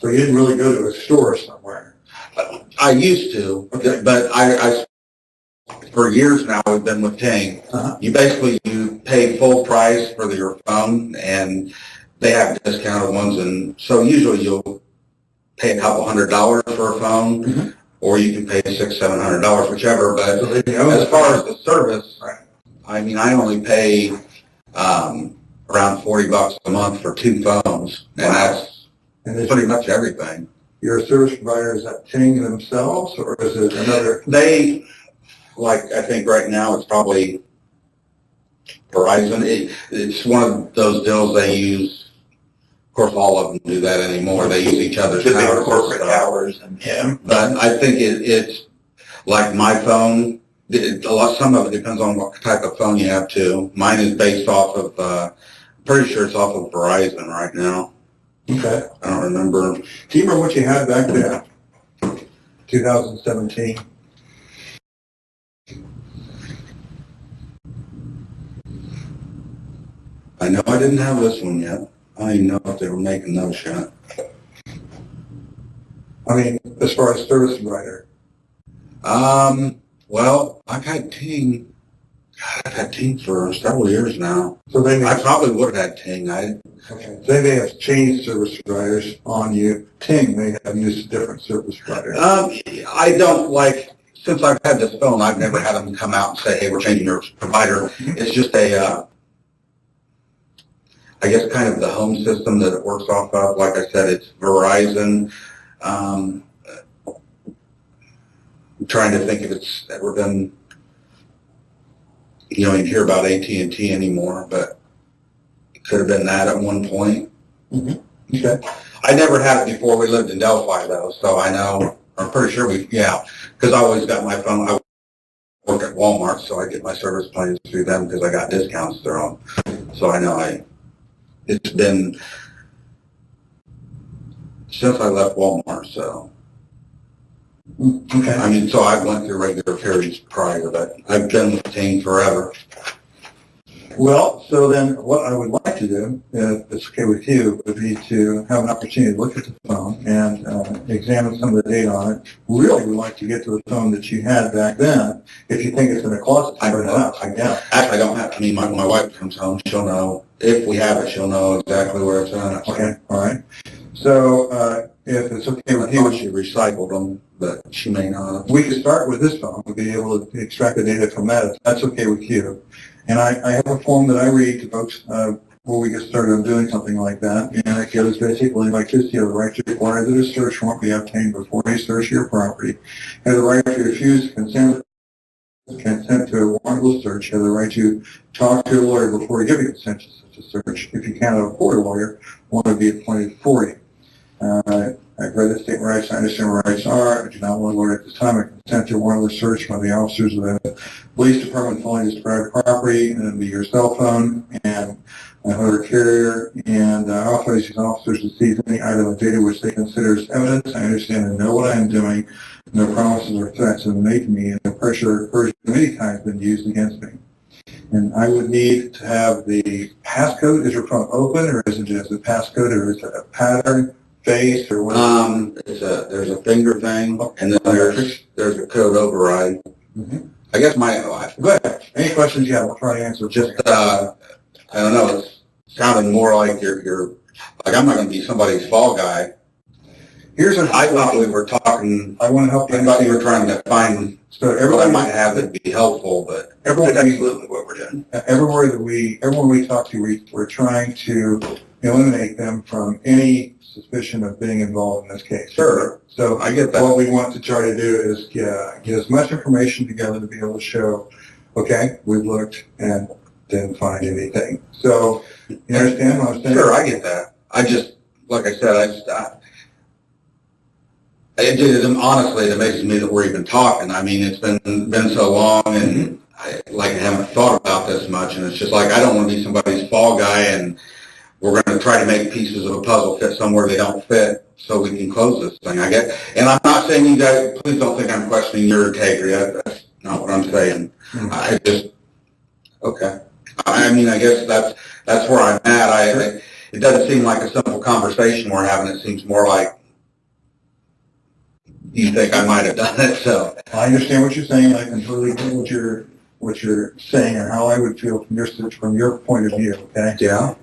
So you didn't really go to a store somewhere? I used to, Okay. but I for years now, I've been with Ting. Uh-huh. You pay full price for your phone, and they have discounted ones, and so usually you'll pay a couple $100 for a phone, Mhm. or you can pay $600-700, whichever. But So they own as far as the service, Right. I mean, I only pay around $40 a month for 2 phones, and that's And is pretty much everything. your service provider, is that Ting themselves, or is it another? They, like, I think right now it's probably Verizon. It's one of those deals they use. Of course, all of them do that anymore. They use each other's The big towers. corporate towers and, yeah. But I think it's like my phone. Some of it depends on what type of phone you have too. Mine is based off of, pretty sure it's off of Verizon right now. Okay. I don't remember. Do you remember what you had back then? 2017? I know I didn't have this one yet. I don't even know if they were making those yet. I mean, as far as service provider. Well, I've had Ting. God, I've had Ting for several years now. So they I may, probably would have had Ting. okay. They may have changed service providers on you. Ting may have used a different service provider. I don't like, since I've had this phone, I've never had them come out and say, hey, we're changing your provider. It's just I guess kind of the home system that it works off of. Like I said, it's Verizon. I'm trying to think if it's ever been, you hear about AT&T anymore, but it could have been that at one point. Okay. I never had it before we lived in Delphi, though, so I know, I'm pretty sure because I always got my phone. I work at Walmart, so I get my service plans through them because I got discounts through them. So I know it's been since I left Walmart, so. Okay. I mean, so I went through regular periods prior, but I've been with Ting forever. Well, so then what I would like to do, if it's okay with you, would be to have an opportunity to look at the phone and examine some of the data on it. Really would like to get to the phone that you had back then. If you think it's in a closet, I don't know. Yeah. Actually, I don't have, my wife comes home, she'll know. If we have it, she'll know exactly where it's at. Okay, all right. So if it's okay with I you, thought she recycled them, but she may not. we could start with this phone. We'll be able to extract the data from that if that's okay with you. And I have a form that I read to folks before we get started on doing something like that. And it goes basically like this: you have the right to require that a search warrant be obtained before you search your property. You have the right to refuse consent to a warrantless search. You have the right to talk to a lawyer before you give your consent to such a search. If you cannot afford a lawyer, one will be appointed for you. I've read the statement rights. I understand what rights are. I do not want a lawyer at this time. I consent to a warrantless search by the officers of the police department following this private property, and it'll be your cell phone and a motor carrier, and authorize these officers to seize any item of data which they consider as evidence. I understand and know what I am doing. No promises or threats have been made to me, and no pressure or coercion of any kind has been used against me. And I would need to have the passcode. Is your phone open, or is it just a passcode, or is it a pattern, face, or what? There's a finger thing, and then there's a code override. Mm-hmm. I guess Go ahead. Any questions you have, I'll try to answer. I don't know, it's sounding more like you're like, I'm not gonna be somebody's fall guy. Here's an, I thought we were talking, I want to help you. I thought you were trying to find So what I everybody might have that'd be helpful, but That's absolutely what we're doing. everyone we talk to, we're trying to eliminate them from any suspicion of being involved in this case. Sure. So I get that. what we want to try to do is get as much information together to be able to show, okay, we've looked and didn't find anything. So you understand what I'm saying? Sure, I get that. I just, like I said, honestly, it amazes me that we're even talking. I mean, it's been so long, and I haven't thought about this much, and it's just like, I don't want to be somebody's fall guy, and we're going to try to make pieces of a puzzle fit somewhere they don't fit so we can close this thing, I guess. And I'm not saying you guys, please don't think I'm questioning your integrity. That's not what I'm saying. I just, okay. I mean, I guess that's where I'm at. It doesn't seem like a simple conversation we're having. It seems more like you think I might have done it, so. I understand what you're saying. I completely get what you're saying and how I would feel from your point of view, okay? Yeah.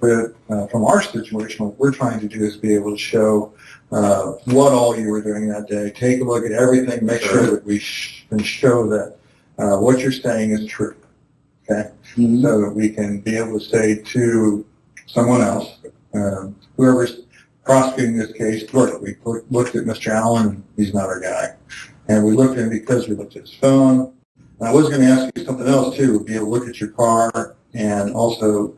But from our situation, what we're trying to do is be able to show what all you were doing that day. Take a look at everything, make sure that we can show that what you're saying is true, okay? Mm-hmm. So that we can be able to say to someone else, whoever's prosecuting this case, look, we looked at Mr. Allen, he's not our guy. And we looked at him because we looked at his phone. And I was going to ask you something else too, be able to look at your car, and also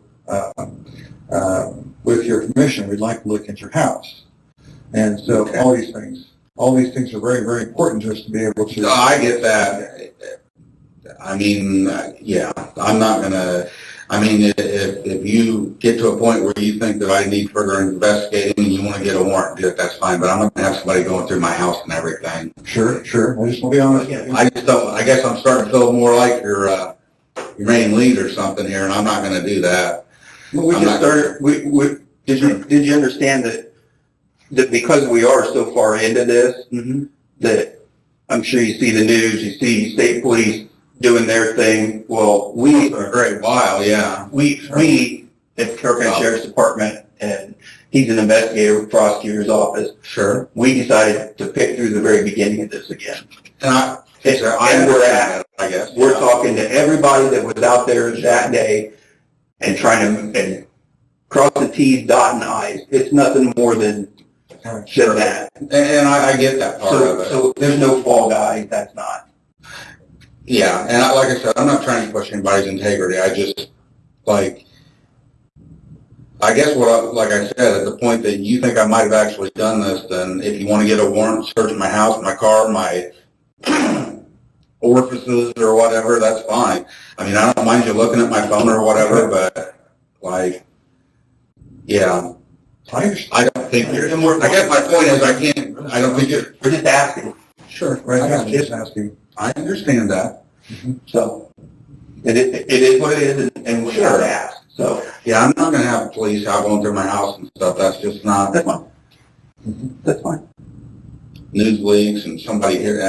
with your permission, we'd like to look at your house. And so all these things are very, very important to us to be able to. No, I get that. I mean, yeah, I'm not going to, I mean, if you get to a point where you think that I need further investigating and you want to get a warrant, do it, that's fine, but I'm not going to have somebody going through my house and everything. Sure. I just want to be honest. I just don't, I guess I'm starting to feel more like your main lead or something here, and I'm not going to do that. Well, we just started, did you understand that because we are so far into this, that I'm sure you see the news, you see state police doing their thing. Well, we For a great while, yeah. we at Carroll County Sheriff's Department, and he's an investigator with the prosecutor's office. Sure. We decided to pick through the very beginning of this again. And I guess. We're talking to everybody that was out there that day and trying to and cross the T's, dotting the I's. It's nothing more than that. And I get that part of it. So there's no fall guy. That's not. Yeah, and like I said, I'm not trying to question anybody's integrity. I just, like, I guess like I said, at the point that you think I might have actually done this, then if you want to get a warrant, search my house, my car, my orifices or whatever, that's fine. I mean, I don't mind you looking at my phone or whatever, but, like, yeah. I don't think you're, I guess my point is I don't think you're. We're just asking. Sure, Right, I got I'm you. just asking. I understand that. So it is what it is, and we are asked. So Yeah, I'm not going to have police out going through my house and stuff. That's just not. that's fine. That's fine. News leaks and somebody here.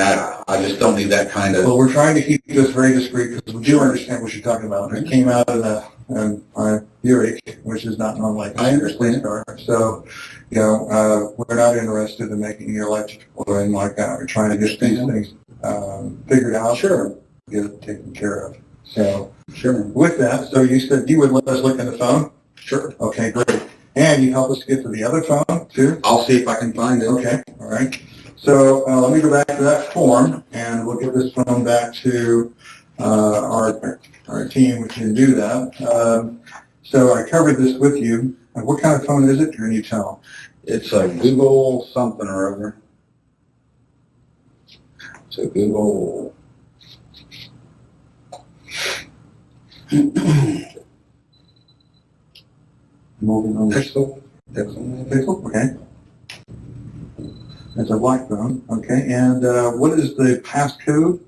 I just don't need that kind of. Well, we're trying to keep this very discreet because we do understand what you're talking about. It came out of the Buick, which is not normally. I understand. Car. So, you know, we're not interested in making your life and like that. We're trying to get these things figured out. Sure. Get it taken care of. So, Sure. with that, so you said you would let us look in the phone? Sure. Okay, great. And you help us get to the other phone too? I'll see if I can find it. Okay, all right. So let me go back to that form, and we'll get this phone back to our team, which can do that. So I covered this with you. What kind of phone is it? Can you tell? It's a Google something or other. It's a Google. Moving on. Pixel. Pixel, okay. It's a black phone, okay. And what is the passcode?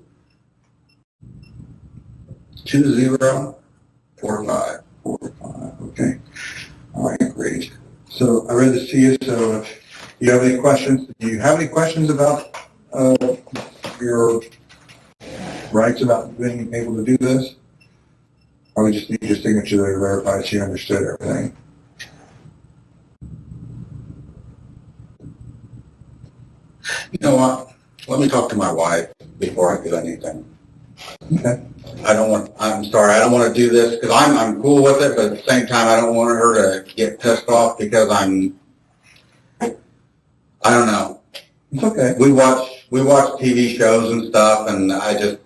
2045. 45, okay. All right, great. So I read this to you, so if you have any questions, do you have any questions about your rights about being able to do this? Or we just need your signature to verify that you understood everything? You know what? Let me talk to my wife before I do anything. Okay. I'm sorry, I don't want to do this because I'm cool with it, but at the same time, I don't want her to get pissed off because I don't know. It's okay. We watch TV shows and stuff, and I just,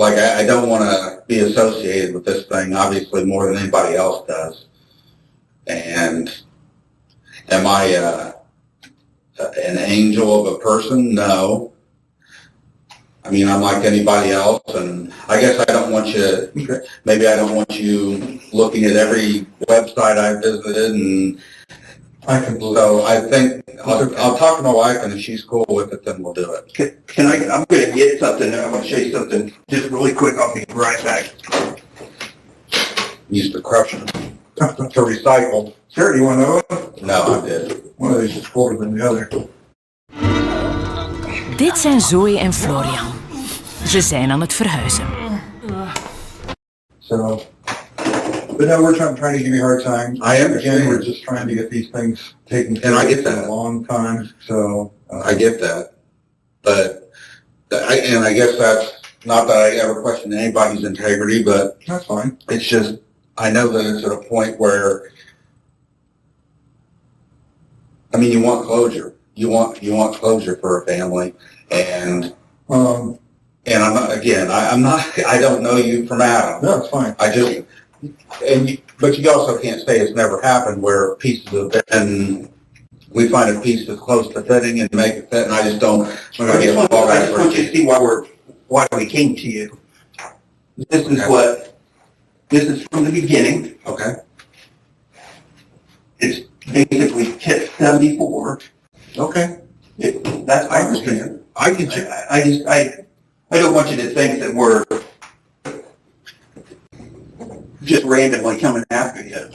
I don't want to be associated with this thing, obviously, more than anybody else does. And am I an angel of a person? No. I mean, I'm like anybody else, and I guess I don't want you, maybe I don't want you looking at every website I visited, and so I think I'll talk to my wife, and if she's cool with it, then we'll do it. I'm going to get something, I'm going to show you something just really quick. I'll be right back. Used to crush them. To recycle. Sure, you want to know it? No, I did. One of these is colder than the other. Dit zijn Zoe en Florian. Ze zijn aan het verhuizen. So, but no, we're trying to give you a hard time. I understand. Again, we're just trying to get these things taken care And I of get for that. a long time, so. I get that. But, I guess that's, not that I ever question anybody's integrity, but That's fine. it's just, I know that it's at a point where, I mean, you want closure. You want closure for a family, and I'm not, again, I don't know you from Adam. No, it's fine. But you also can't say it's never happened where pieces have been, we find a piece that's close to fitting and make it fit, and I just I just want you to see why we came to you. This is from the beginning. Okay. It's basically kit 74. Okay. That's I understand. I get you. I don't want you to think that we're just randomly coming after you.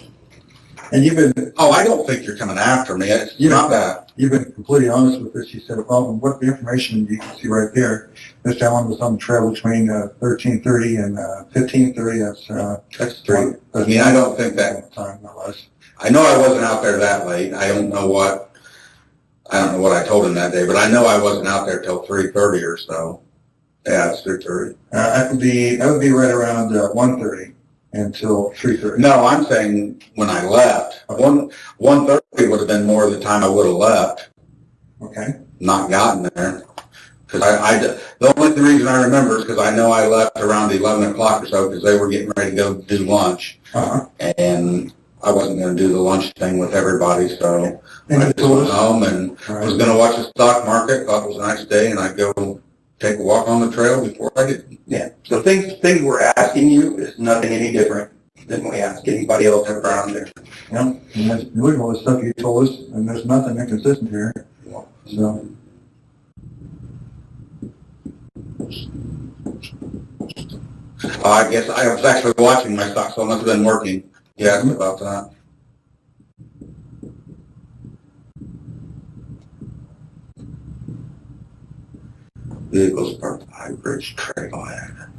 And you've been, Oh, I don't think you're coming after me. It's not that. you've been completely honest with this. You said, well, what the information you can see right there, this gentleman was on the trail between 13:30 and 15:30. That's three. I mean, I don't think that. Time that was. I know I wasn't out there that late. I don't know what I told him that day, but I know I wasn't out there till 3:30 or so. Yeah, it's 3:30. That would be right around 1:30 until 3:30. No, I'm saying when I left. 1:30 would have been more of the time I would have left, Okay. not gotten there. Because the only reason I remember is because I know I left around 11 o'clock or so because they were getting ready to go do lunch. Uh-huh. And I wasn't going to do the lunch thing with everybody, so And I you just told went us? home and was going to watch the stock market. Thought it was a nice day, and I'd go take a walk on the trail before I did. Yeah. So things we're asking you is nothing any different than we ask anybody else around there. Yeah. And that's illegal, the stuff you told us, and there's nothing inconsistent here. So. I guess I was actually watching my stock, so it must have been working. You asked about that. Vehicles parked high bridge trailhead.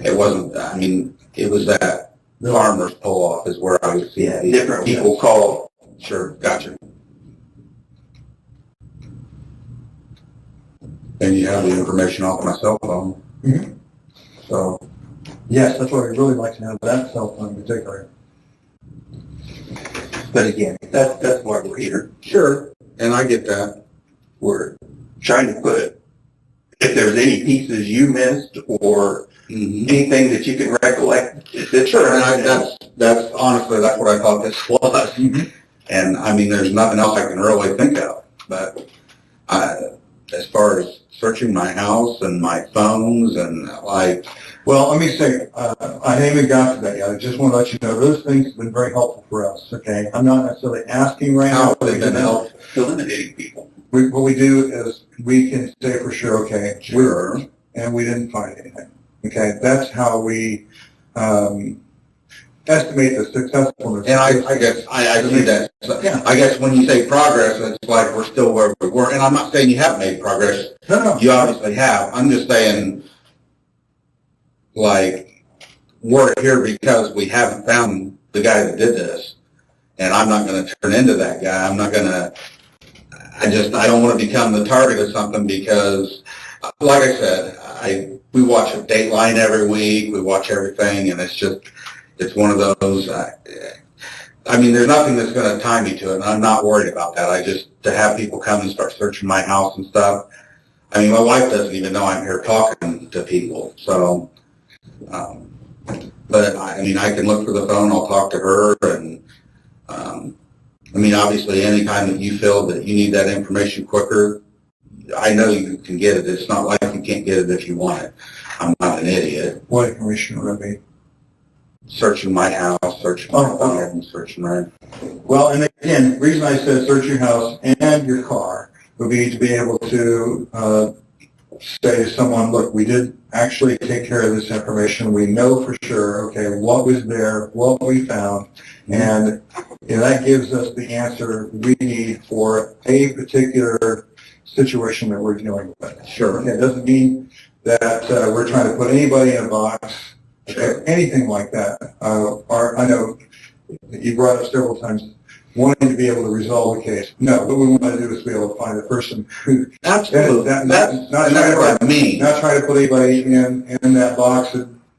It wasn't, I mean, it was that farmer's pull off is where I was seeing these Different people call. Sure, gotcha. And you have the information off my cell phone. Mhm. So, Yes, that's what I'd really like to have, that cell phone in particular. But again, that's why we're here. sure, and I get that. We're trying to put, if there's any pieces you missed or anything that you can recollect. Sure, and that's honestly, that's what I thought this was. And I mean, there's nothing else I can really think of, but as far as searching my house and my phones and Well, let me say, I haven't even got to that yet. I just want to let you know, those things have been very helpful for us, okay? I'm not necessarily asking right now. how they've been helpful. Eliminating people. What we do is we can say for sure, okay, Sure. and we didn't find anything. Okay, that's how we estimate the successfulness. And I guess I see that. So, Yeah. I guess when you say progress, it's like we're still where we were. And I'm not saying you haven't made progress. No. You obviously have. I'm just saying, like, we're here because we haven't found the guy that did this. And I'm not going to turn into that guy. I'm not going to, I don't want to become the target of something because, like I said, we watch a Dateline every week. We watch everything, and it's one of those. I mean, there's nothing that's going to tie me to it, and I'm not worried about that. To have people come and start searching my house and stuff. I mean, my wife doesn't even know I'm here talking to people. So, but I mean, I can look for the phone. I'll talk to her, and I mean, obviously, any time that you feel that you need that information quicker, I know you can get it. It's not like you can't get it if you want it. I'm not an idiot. What information would that be? Searching my house, searching my phone, searching my... Well, and again, the reason I said search your house and your car would be to be able to say to someone, look, we did actually take care of this information. We know for sure, okay, what was there, what we found, and that gives us the answer we need for a particular situation that we're dealing with. Sure. Okay, it doesn't mean that we're trying to put anybody in a box, anything like that. I know you brought up several times wanting to be able to resolve the case. No, what we want to do is be able to find the person who... Absolutely. That's what I mean. Not try to put anybody in that box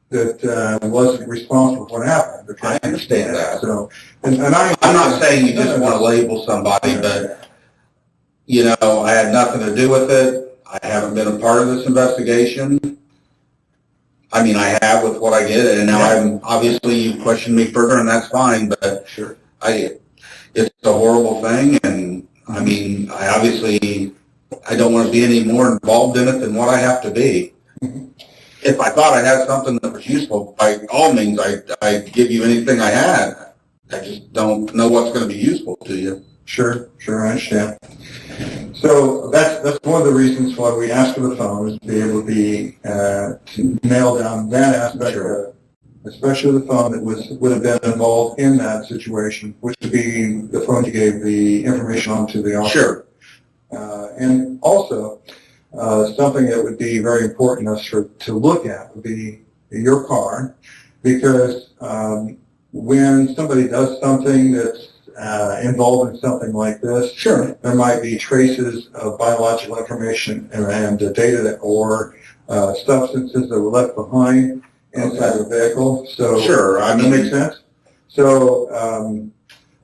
that wasn't responsible for what happened. Okay? I understand that. So, I'm not saying you just want to label somebody, but, you know, I had nothing to do with it. I haven't been a part of this investigation. I mean, I have with what I did, and now obviously you question me further, and that's fine, but sure. It's a horrible thing, and I mean, I don't want to be any more involved in it than what I have to be. If I thought I had something that was useful, by all means, I'd give you anything I had. I just don't know what's going to be useful to you. Sure, I understand. So that's one of the reasons why we asked for the phone, is to be able to nail down that aspect of it, especially the phone that would have been involved in that situation, which would be the phone you gave the information on to the officer. Sure. And also, something that would be very important to look at would be your car, because when somebody does something that's involved in something like this, sure, there might be traces of biological information and data or substances that were left behind inside the vehicle. So, sure, I mean, that makes sense. So,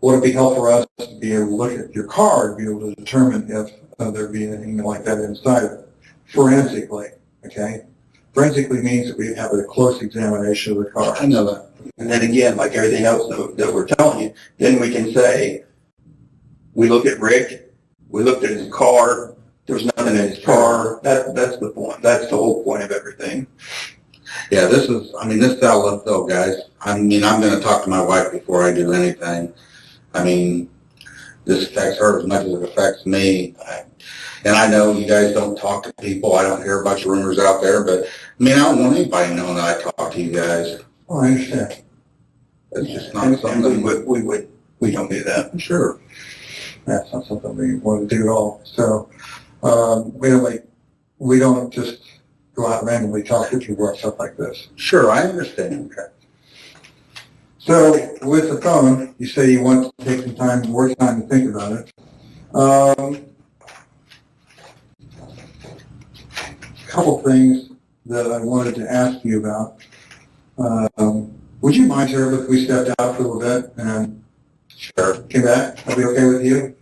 would it be helpful for us to be able to look at your car to be able to determine if there be anything like that inside of it forensically? Okay, forensically means that we have a close examination of the car. I know that. And then again, like everything else that we're telling you, then we can say, we looked at Rick, we looked at his car, there's nothing in his car. That's the point. That's the whole point of everything. Yeah, this is out of left field, guys. I mean, I'm going to talk to my wife before I do anything. I mean, this affects her as much as it affects me. And I know you guys don't talk to people. I don't hear a bunch of rumors out there, but I mean, I don't want anybody knowing that I talk to you guys. Oh, I understand. It's just not something we don't do that. Sure. That's not something we want to do at all. So, we don't just go out and randomly talk to people about stuff like this. Sure, I understand. Okay. So, with the phone, you say you want to take some more time to think about it. A couple things that I wanted to ask you about. Would you mind, Sheriff, if we stepped out for a little bit and Sure. came back? That'll be okay with you?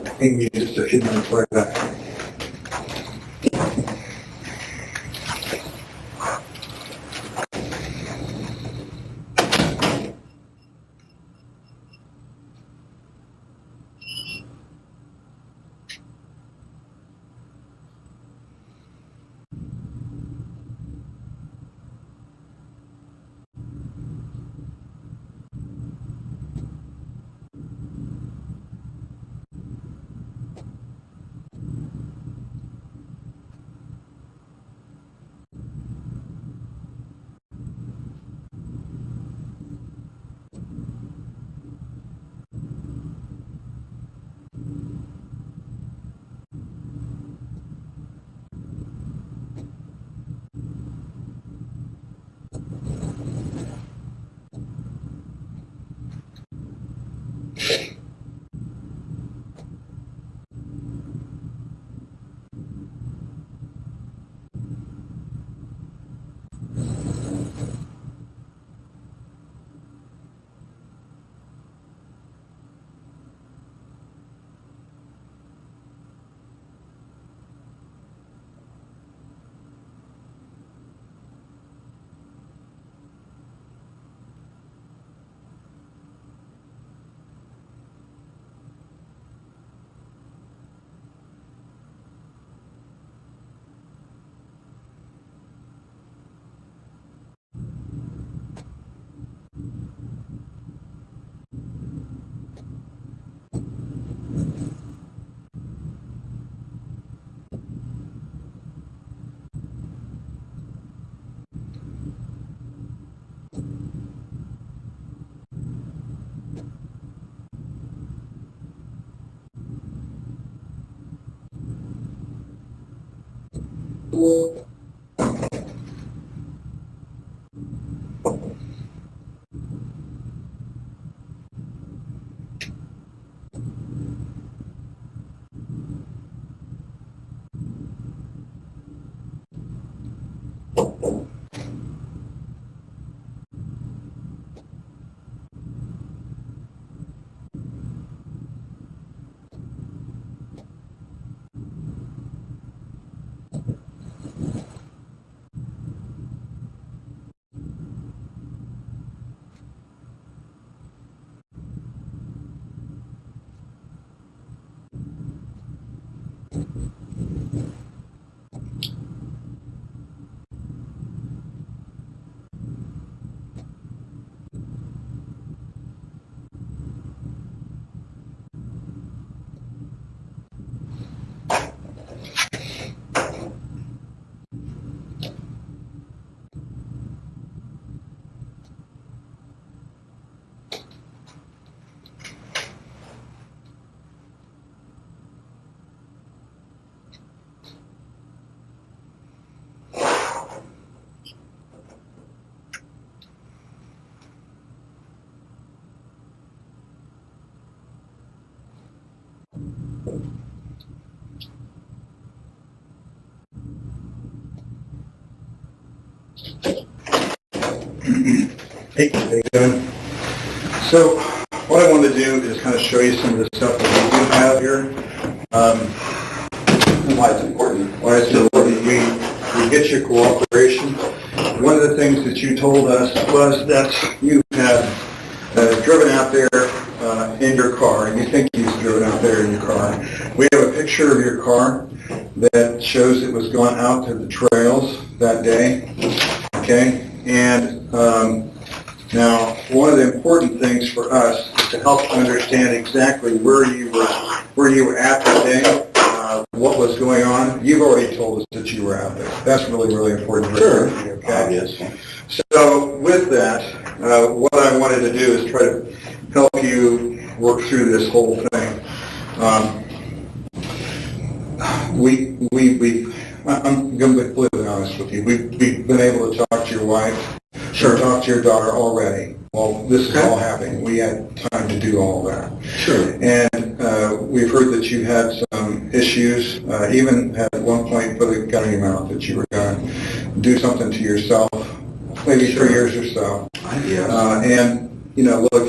I think we just a few minutes like that. Hey, how you doing? So, what I want to do is kind of show you some of the stuff that we do have here. Why it's important. Why it's important. We get your cooperation. One of the things that you told us was that you had driven out there in your car, and you think you've driven out there in your car. We have a picture of your car that shows it was going out to the trails that day. Okay? And now, one of the important things for us is to help understand exactly where you were at that day, what was going on. You've already told us that you were out there. That's really, really important. Sure. Okay. Yes. So, with that, what I wanted to do is try to help you work through this whole thing. I'm going to be completely honest with you. We've been able to talk to your wife. Sure. Talk to your daughter already. Well, this is all happening. We had time to do all that. Sure. And we've heard that you had some issues, even at one point put a gun in your mouth that you were going to do something to yourself, maybe 3 years or so. And, you know, look,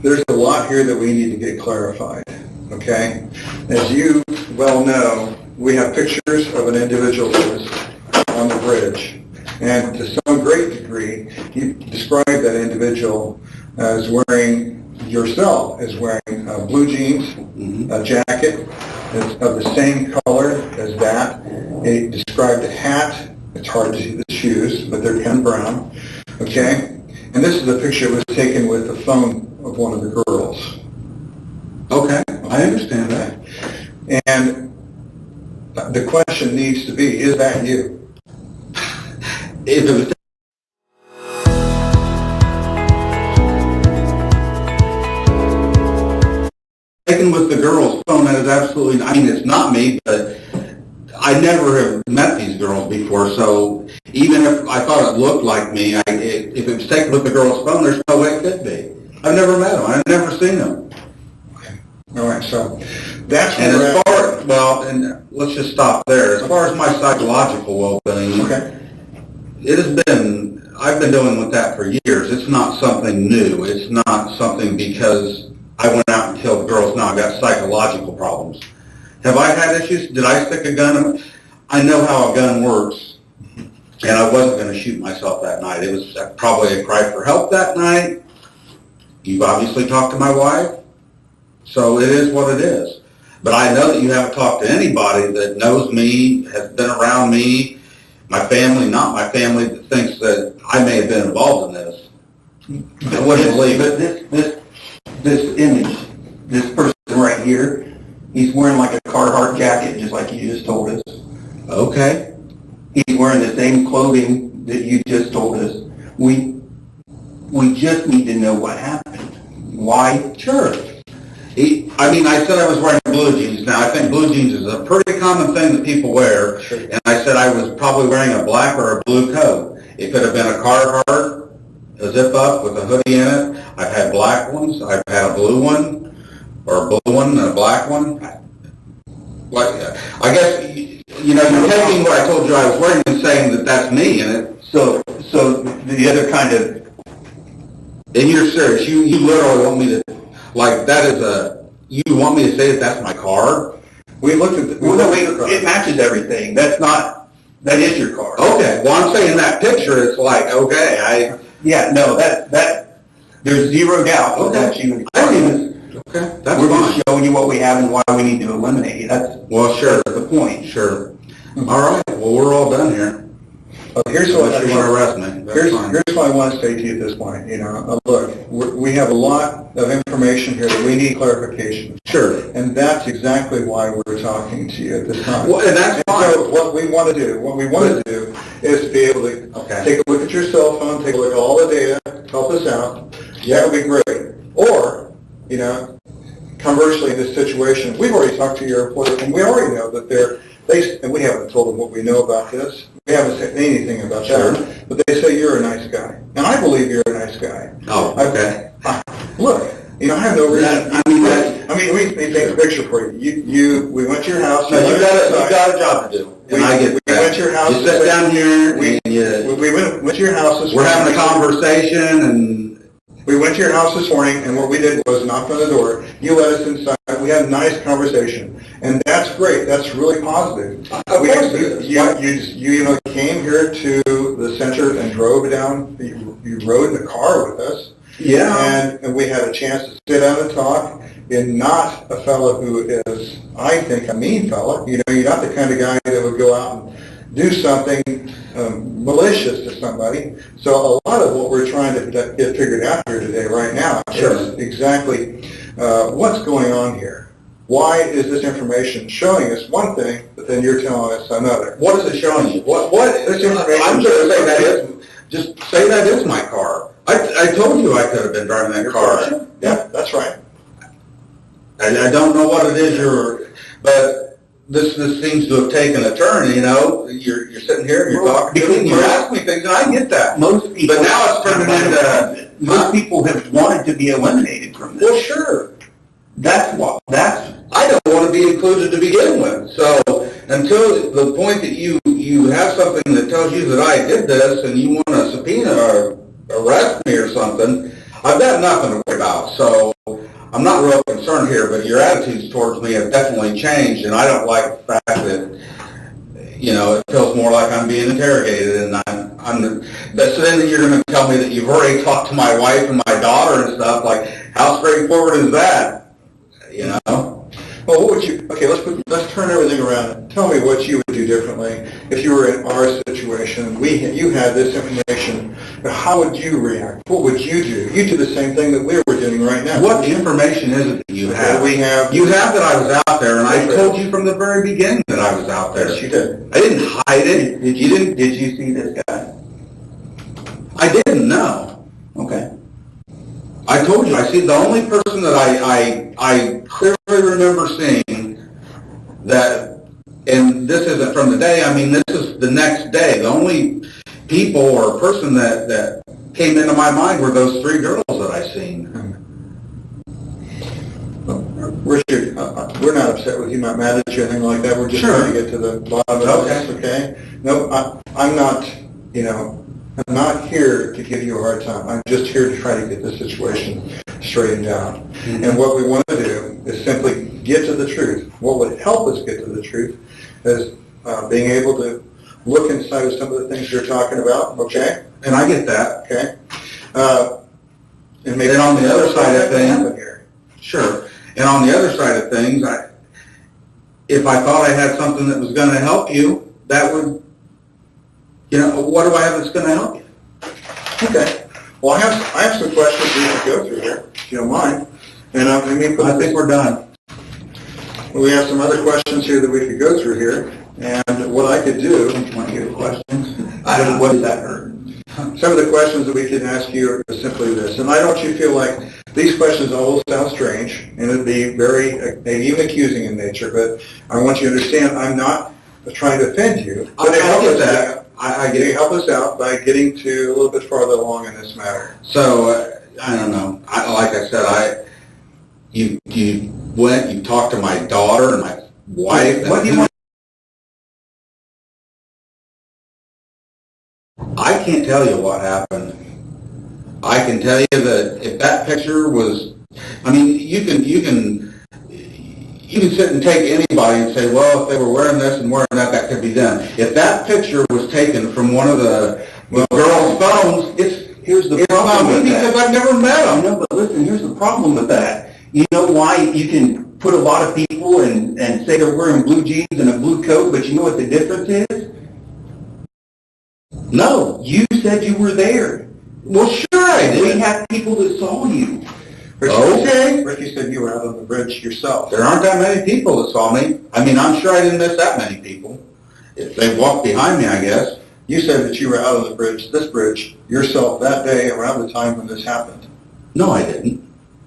there's a lot here that we need to get clarified, okay? As you well know, we have pictures of an individual that was on the bridge. And to some great degree, you described that individual as wearing, yourself as wearing blue jeans, a jacket that's of the same color as that. He described a hat. It's hard to see the shoes, but they're kind of brown. Okay? And this is a picture that was taken with the phone of one of the girls. Okay, I understand that. And the question needs to be, is that you? If it was taken with the girl's phone, that is absolutely, I mean, it's not me, but I never have met these girls before, so even if I thought it looked like me, if it was taken with the girl's phone, there's no way it could be. I've never met them. I've never seen them. Okay. All right, so that's and as far, well, and let's just stop there. As far as my psychological well-being, okay. It has been, I've been dealing with that for years. It's not something new. It's not something because I went out and killed girls. Now I've got psychological problems. Have I had issues? Did I stick a gun? I know how a gun works, and I wasn't going to shoot myself that night. It was probably a cry for help that night. You've obviously talked to my wife, so it is what it is. But I know that you haven't talked to anybody that knows me, has been around me, my family, not my family, that thinks that I may have been involved in this. I wouldn't believe it. But this image, this person right here, he's wearing like a Carhartt jacket, just like you just told us. Okay. He's wearing the same clothing that you just told us. We just need to know what happened. Why? Sure. I said I was wearing blue jeans. Now, I think blue jeans is a pretty common thing that people wear. Sure. And I said I was probably wearing a black or a blue coat. It could have been a Carhartt, a zip-up with a hoodie in it. I've had black ones. I've had a blue one, or a blue one and a black one. Like, I guess, you're taking what I told you I was wearing and saying that that's me in it. So the other kind of, And you're serious. You literally want me to, like, you want me to say that that's my car? We looked at it matches everything. That is your car. Okay, well, I'm saying that picture, it's like, okay, Yeah, no, that, there's zero doubt that that's you. okay, that's We're fine. just showing you what we have and why we need to eliminate it. That's Well, sure, the point. sure. All right, well, we're all done here. Here's what Unless you want to arrest me, that's fine. Here's what I want to say to you at this point. Look, we have a lot of information here that we need clarification. Sure. And that's exactly why we're talking to you at this time. Well, and that's fine. So what we want to do is be able to take a look at your cell phone, take a look at all the data, help us out. Yeah, it would be great. Or, conversely, in this situation, we've already talked to your employer, and we already know that and we haven't told them what we know about this. We haven't said anything about that. But they say you're a nice guy. And I believe you're a nice guy. Oh, okay. Look, I have no reason. Let me paint a picture for you. We went to your house. No, you got a job to do, and I get that. We went to your house. You sit down here, and we went to your house this morning. we're having a conversation, and we went to your house this morning, and what we did was knock on the door. You let us inside. We had a nice conversation, and that's great. That's really positive. You came here to the center and drove down. You rode in the car with us. yeah. And we had a chance to sit down and talk. You're not a fellow who is, I think, a mean fellow. You're not the kind of guy that would go out and do something malicious to somebody. So a lot of what we're trying to get figured out here today, right now, is exactly what's going on here. Why is this information showing us one thing, but then you're telling us another? What is it showing you? What this information? I'm just saying just say that is my car. I told you I could have been driving that car. Yeah, that's right. I don't know what it is but this seems to have taken a turn, You're sitting here and you're talking to me and you ask me things and I get that. Most people, But now it's turning into, most people have wanted to be eliminated from this. well, sure. I don't want to be included to begin with. So until the point that you have something that tells you that I did this and you want to subpoena or arrest me or something, I've got nothing to worry about. So I'm not real concerned here, but your attitudes towards me have definitely changed, and I don't like the fact that, it feels more like I'm being interrogated, and so then you're going to tell me that you've already talked to my wife and my daughter and stuff. Like, how straightforward is that? Well, what would you? Okay, let's turn everything around. Tell me what you would do differently if you were in our situation. You had this information. How would you react? What would you do? You do the same thing that we were doing right now. What information is it that you have? You have that I was out there, and I told you from the very beginning that I was out there. Yes, you did. I didn't hide it. Did you see this guy? I didn't know. Okay. I told you, I see the only person that I clearly remember seeing that, and this isn't from the day, this is the next day. The only people or person that came into my mind were those three girls that I seen. Richard, we're not upset with you, not mad at you, anything like that. We're just trying to get to the bottom of this, okay? No, I'm not, I'm not here to give you a hard time. I'm just here to try to get this situation straightened out. Mm-hmm. And what we want to do is simply get to the truth. What would help us get to the truth is being able to look inside of some of the things you're talking about, okay? And I get that. Okay. And maybe on the other side of things, sure. And on the other side of things, if I thought I had something that was going to help you, that would, what do I have that's going to help you? Okay. Well, I have some questions we can go through here, if you don't mind. And I think we're done. We have some other questions here that we could go through here. And what I could do, Want to hear the questions? What does that hurt? some of the questions that we can ask you are simply this. And I don't want you to feel like these questions all sound strange, and it'd be very, maybe even accusing in nature, but I want you to understand, I'm not trying to offend you. But I get that. I get Can you it. help us out by getting to a little bit farther along in this matter? So, I don't know. Like I said, you went, you talked to my daughter and my wife. What do you want? I can't tell you what happened. I can tell you that if that picture was, I mean, you can sit and take anybody and say, well, if they were wearing this and wearing that, that could be them. If that picture was taken from one of the girls' phones, Here's the it's not problem me with that. because I've never met I them. know, but listen, here's the problem with that. You know why you can put a lot of people and say they're wearing blue jeans and a blue coat, but you know what the difference is? No. You said you were there. Well, sure I We did. have people that saw you. Okay. Ricky said you were out on the bridge yourself. There aren't that many people that saw me. I mean, I'm sure I didn't miss that many people. If they walked behind me, I guess. You said that you were out on the bridge, this bridge, yourself that day around the time when this happened. No, I didn't.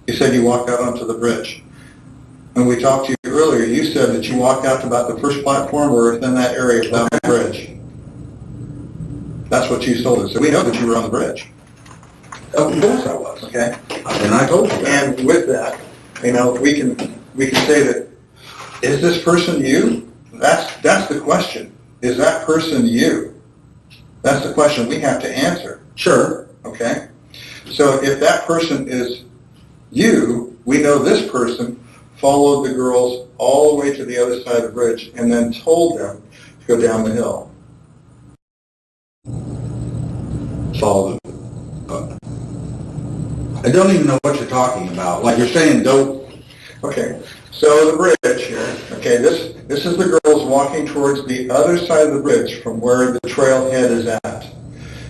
You said you walked out onto the bridge. When we talked to you earlier, you said that you walked out to about the first platform or within that area down the bridge. That's what you told us. So we know that you were on the bridge. Of course I was. Okay? And I told you that. And with that, you know, we can say that, is this person you? That's the question. Is that person you? That's the question we have to answer. Sure. Okay? So if that person is you, we know this person followed the girls all the way to the other side of the bridge and then told them to go down the hill. Follow them. I don't even know what you're talking about. Like you're saying dope. Okay, so the bridge here, okay, this is the girls walking towards the other side of the bridge from where the trailhead is at.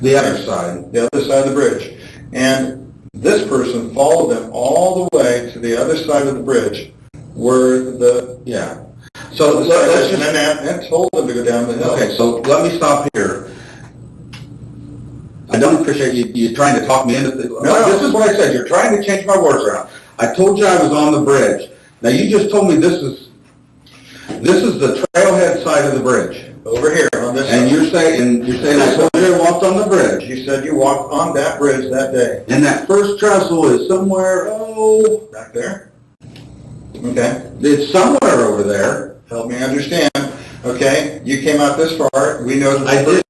The other side. The other side of the bridge. And this person followed them all the way to the other side of the bridge where the... Yeah. So let's just... And told them to go down the hill. Okay, so let me stop here. I don't appreciate you trying to talk me into this. No. This is what I said. You're trying to change my words around. I told you I was on the bridge. Now you just told me this is the trailhead side of the bridge. Over here on this And side. you're saying I told you I walked on the bridge. You said you walked on that bridge that day. And that first trestle is somewhere, Back there? Okay. it's somewhere over there. Help me understand. Okay, you came out this far. We know that I did.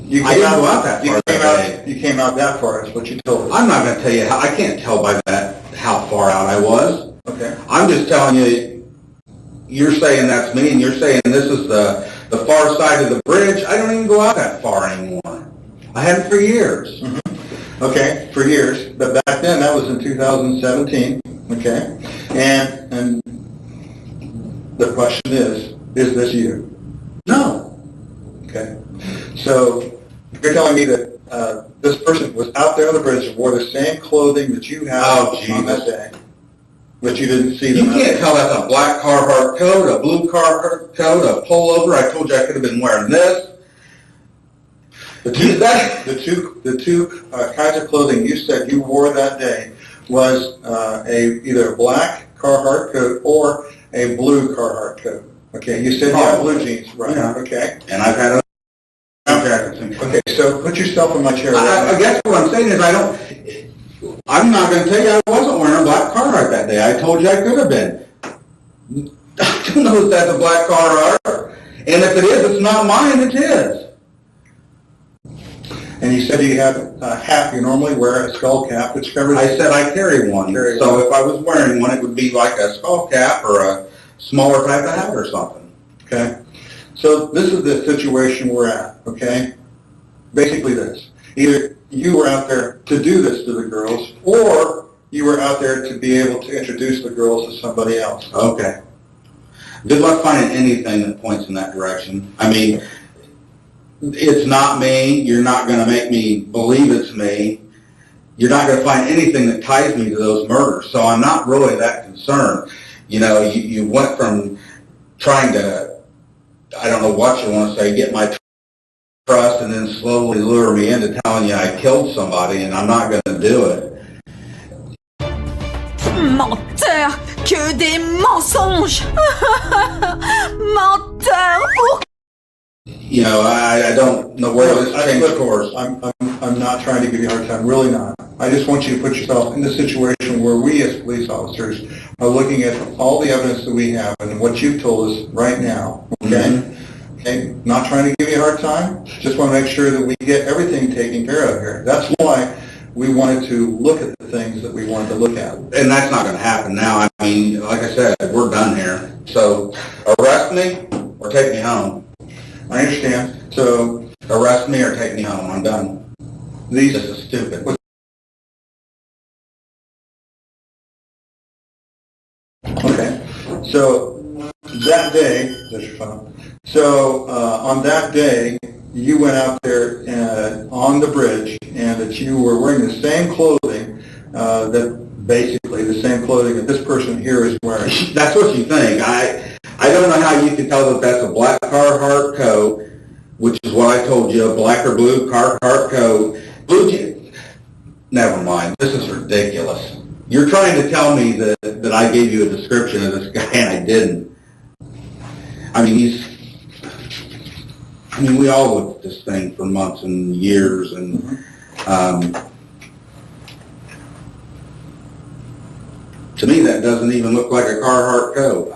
You I came didn't out, go out that you far came that out, you came out that far, is what you told us. I'm not going to tell you how, I can't tell by that how far out I was. Okay. I'm just telling you, you're saying that's me, and you're saying this is the far side of the bridge. I don't even go out that far anymore. I haven't for years. Okay, for years, but back then, that was in 2017, okay? And the question is this you? No. Okay. So, you're telling me that this person was out there on the bridge and wore the same clothing that you had Oh, on that Jesus. day, but you didn't see You them. can't tell that's a black Carhartt coat, a blue Carhartt coat, a pullover. I told you I could have been wearing this. The two kinds of clothing you said you wore that day was either a black Carhartt coat or a blue Carhartt coat. Okay, you said you had blue jeans, right? Yeah. Okay. And I've had other jackets. Okay, so put yourself in my chair. Right I guess what I'm saying is I'm not going to tell you I wasn't wearing a black Carhartt that day. I told you I could have been. I don't know if that's a black Carhartt. And if it is, it's not mine, it's his. And you said you have a hat. You normally wear a skull cap, which covers... I said I carry one. Carry So one. if I was wearing one, it would be like a skull cap or a smaller type of hat or something. Okay? So this is the situation we're at, okay? Basically this. Either you were out there to do this to the girls, or you were out there to be able to introduce the girls to somebody else. Okay. Good luck finding anything that points in that direction. I mean, it's not me. You're not going to make me believe it's me. You're not going to find anything that ties me to those murders. So I'm not really that concerned. You know, you went from trying to, I don't know what you want to say, get my trust and then slowly lure me into telling you I killed somebody, and I'm not going to do it. Menteur! Que des mensonges! Menteur! Pour You know, I don't know where this changed course. I'm not trying to give you a hard time, really not. I just want you to put yourself in the situation where we as police officers are looking at all the evidence that we have and what you've told us right now, okay? Okay, not trying to give you a hard time, just want to make sure that we get everything taken care of here. That's why we wanted to look at the things that we wanted to look at. And that's not going to happen now. I mean, like I said, we're done here. So arrest me or take me home. I understand. So Arrest me or take me home. I'm done. these, This is stupid. okay. So that day, that's your phone. So on that day, you went out there on the bridge, and that you were wearing the same clothing basically the same clothing that this person here is wearing. That's what you think. I don't know how you can tell that that's a black Carhartt coat, which is what I told you, a black or blue Carhartt coat. Never mind. This is ridiculous. You're trying to tell me that I gave you a description of this guy and I didn't. I mean, we all looked at this thing for months and years, and to me that doesn't even look like a Carhartt coat.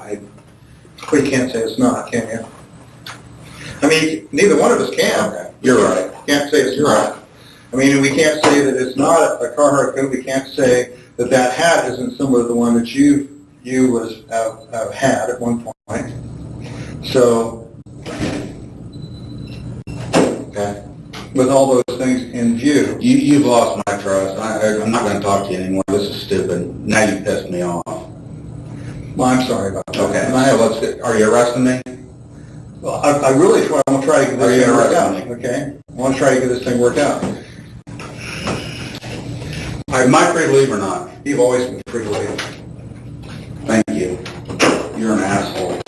We can't say it's not, can you? I mean, neither one of us can. Okay, you're right. Can't say it's not. I mean, we can't say that it's not a Carhartt coat. We can't say that that hat isn't similar to the one that you have had at one point. So, Okay. with all those things in view, You've lost my trust. I'm not going to talk to you anymore. This is stupid. Now you pissed me off. well, I'm sorry about that. Okay. And I have, So let's get, are you arresting me? well, I really want to try to get this Are you thing worked out. arresting Okay, I want to try to get this thing worked out. Am I free to leave or not? You've always been free to leave. Thank you. You're an asshole.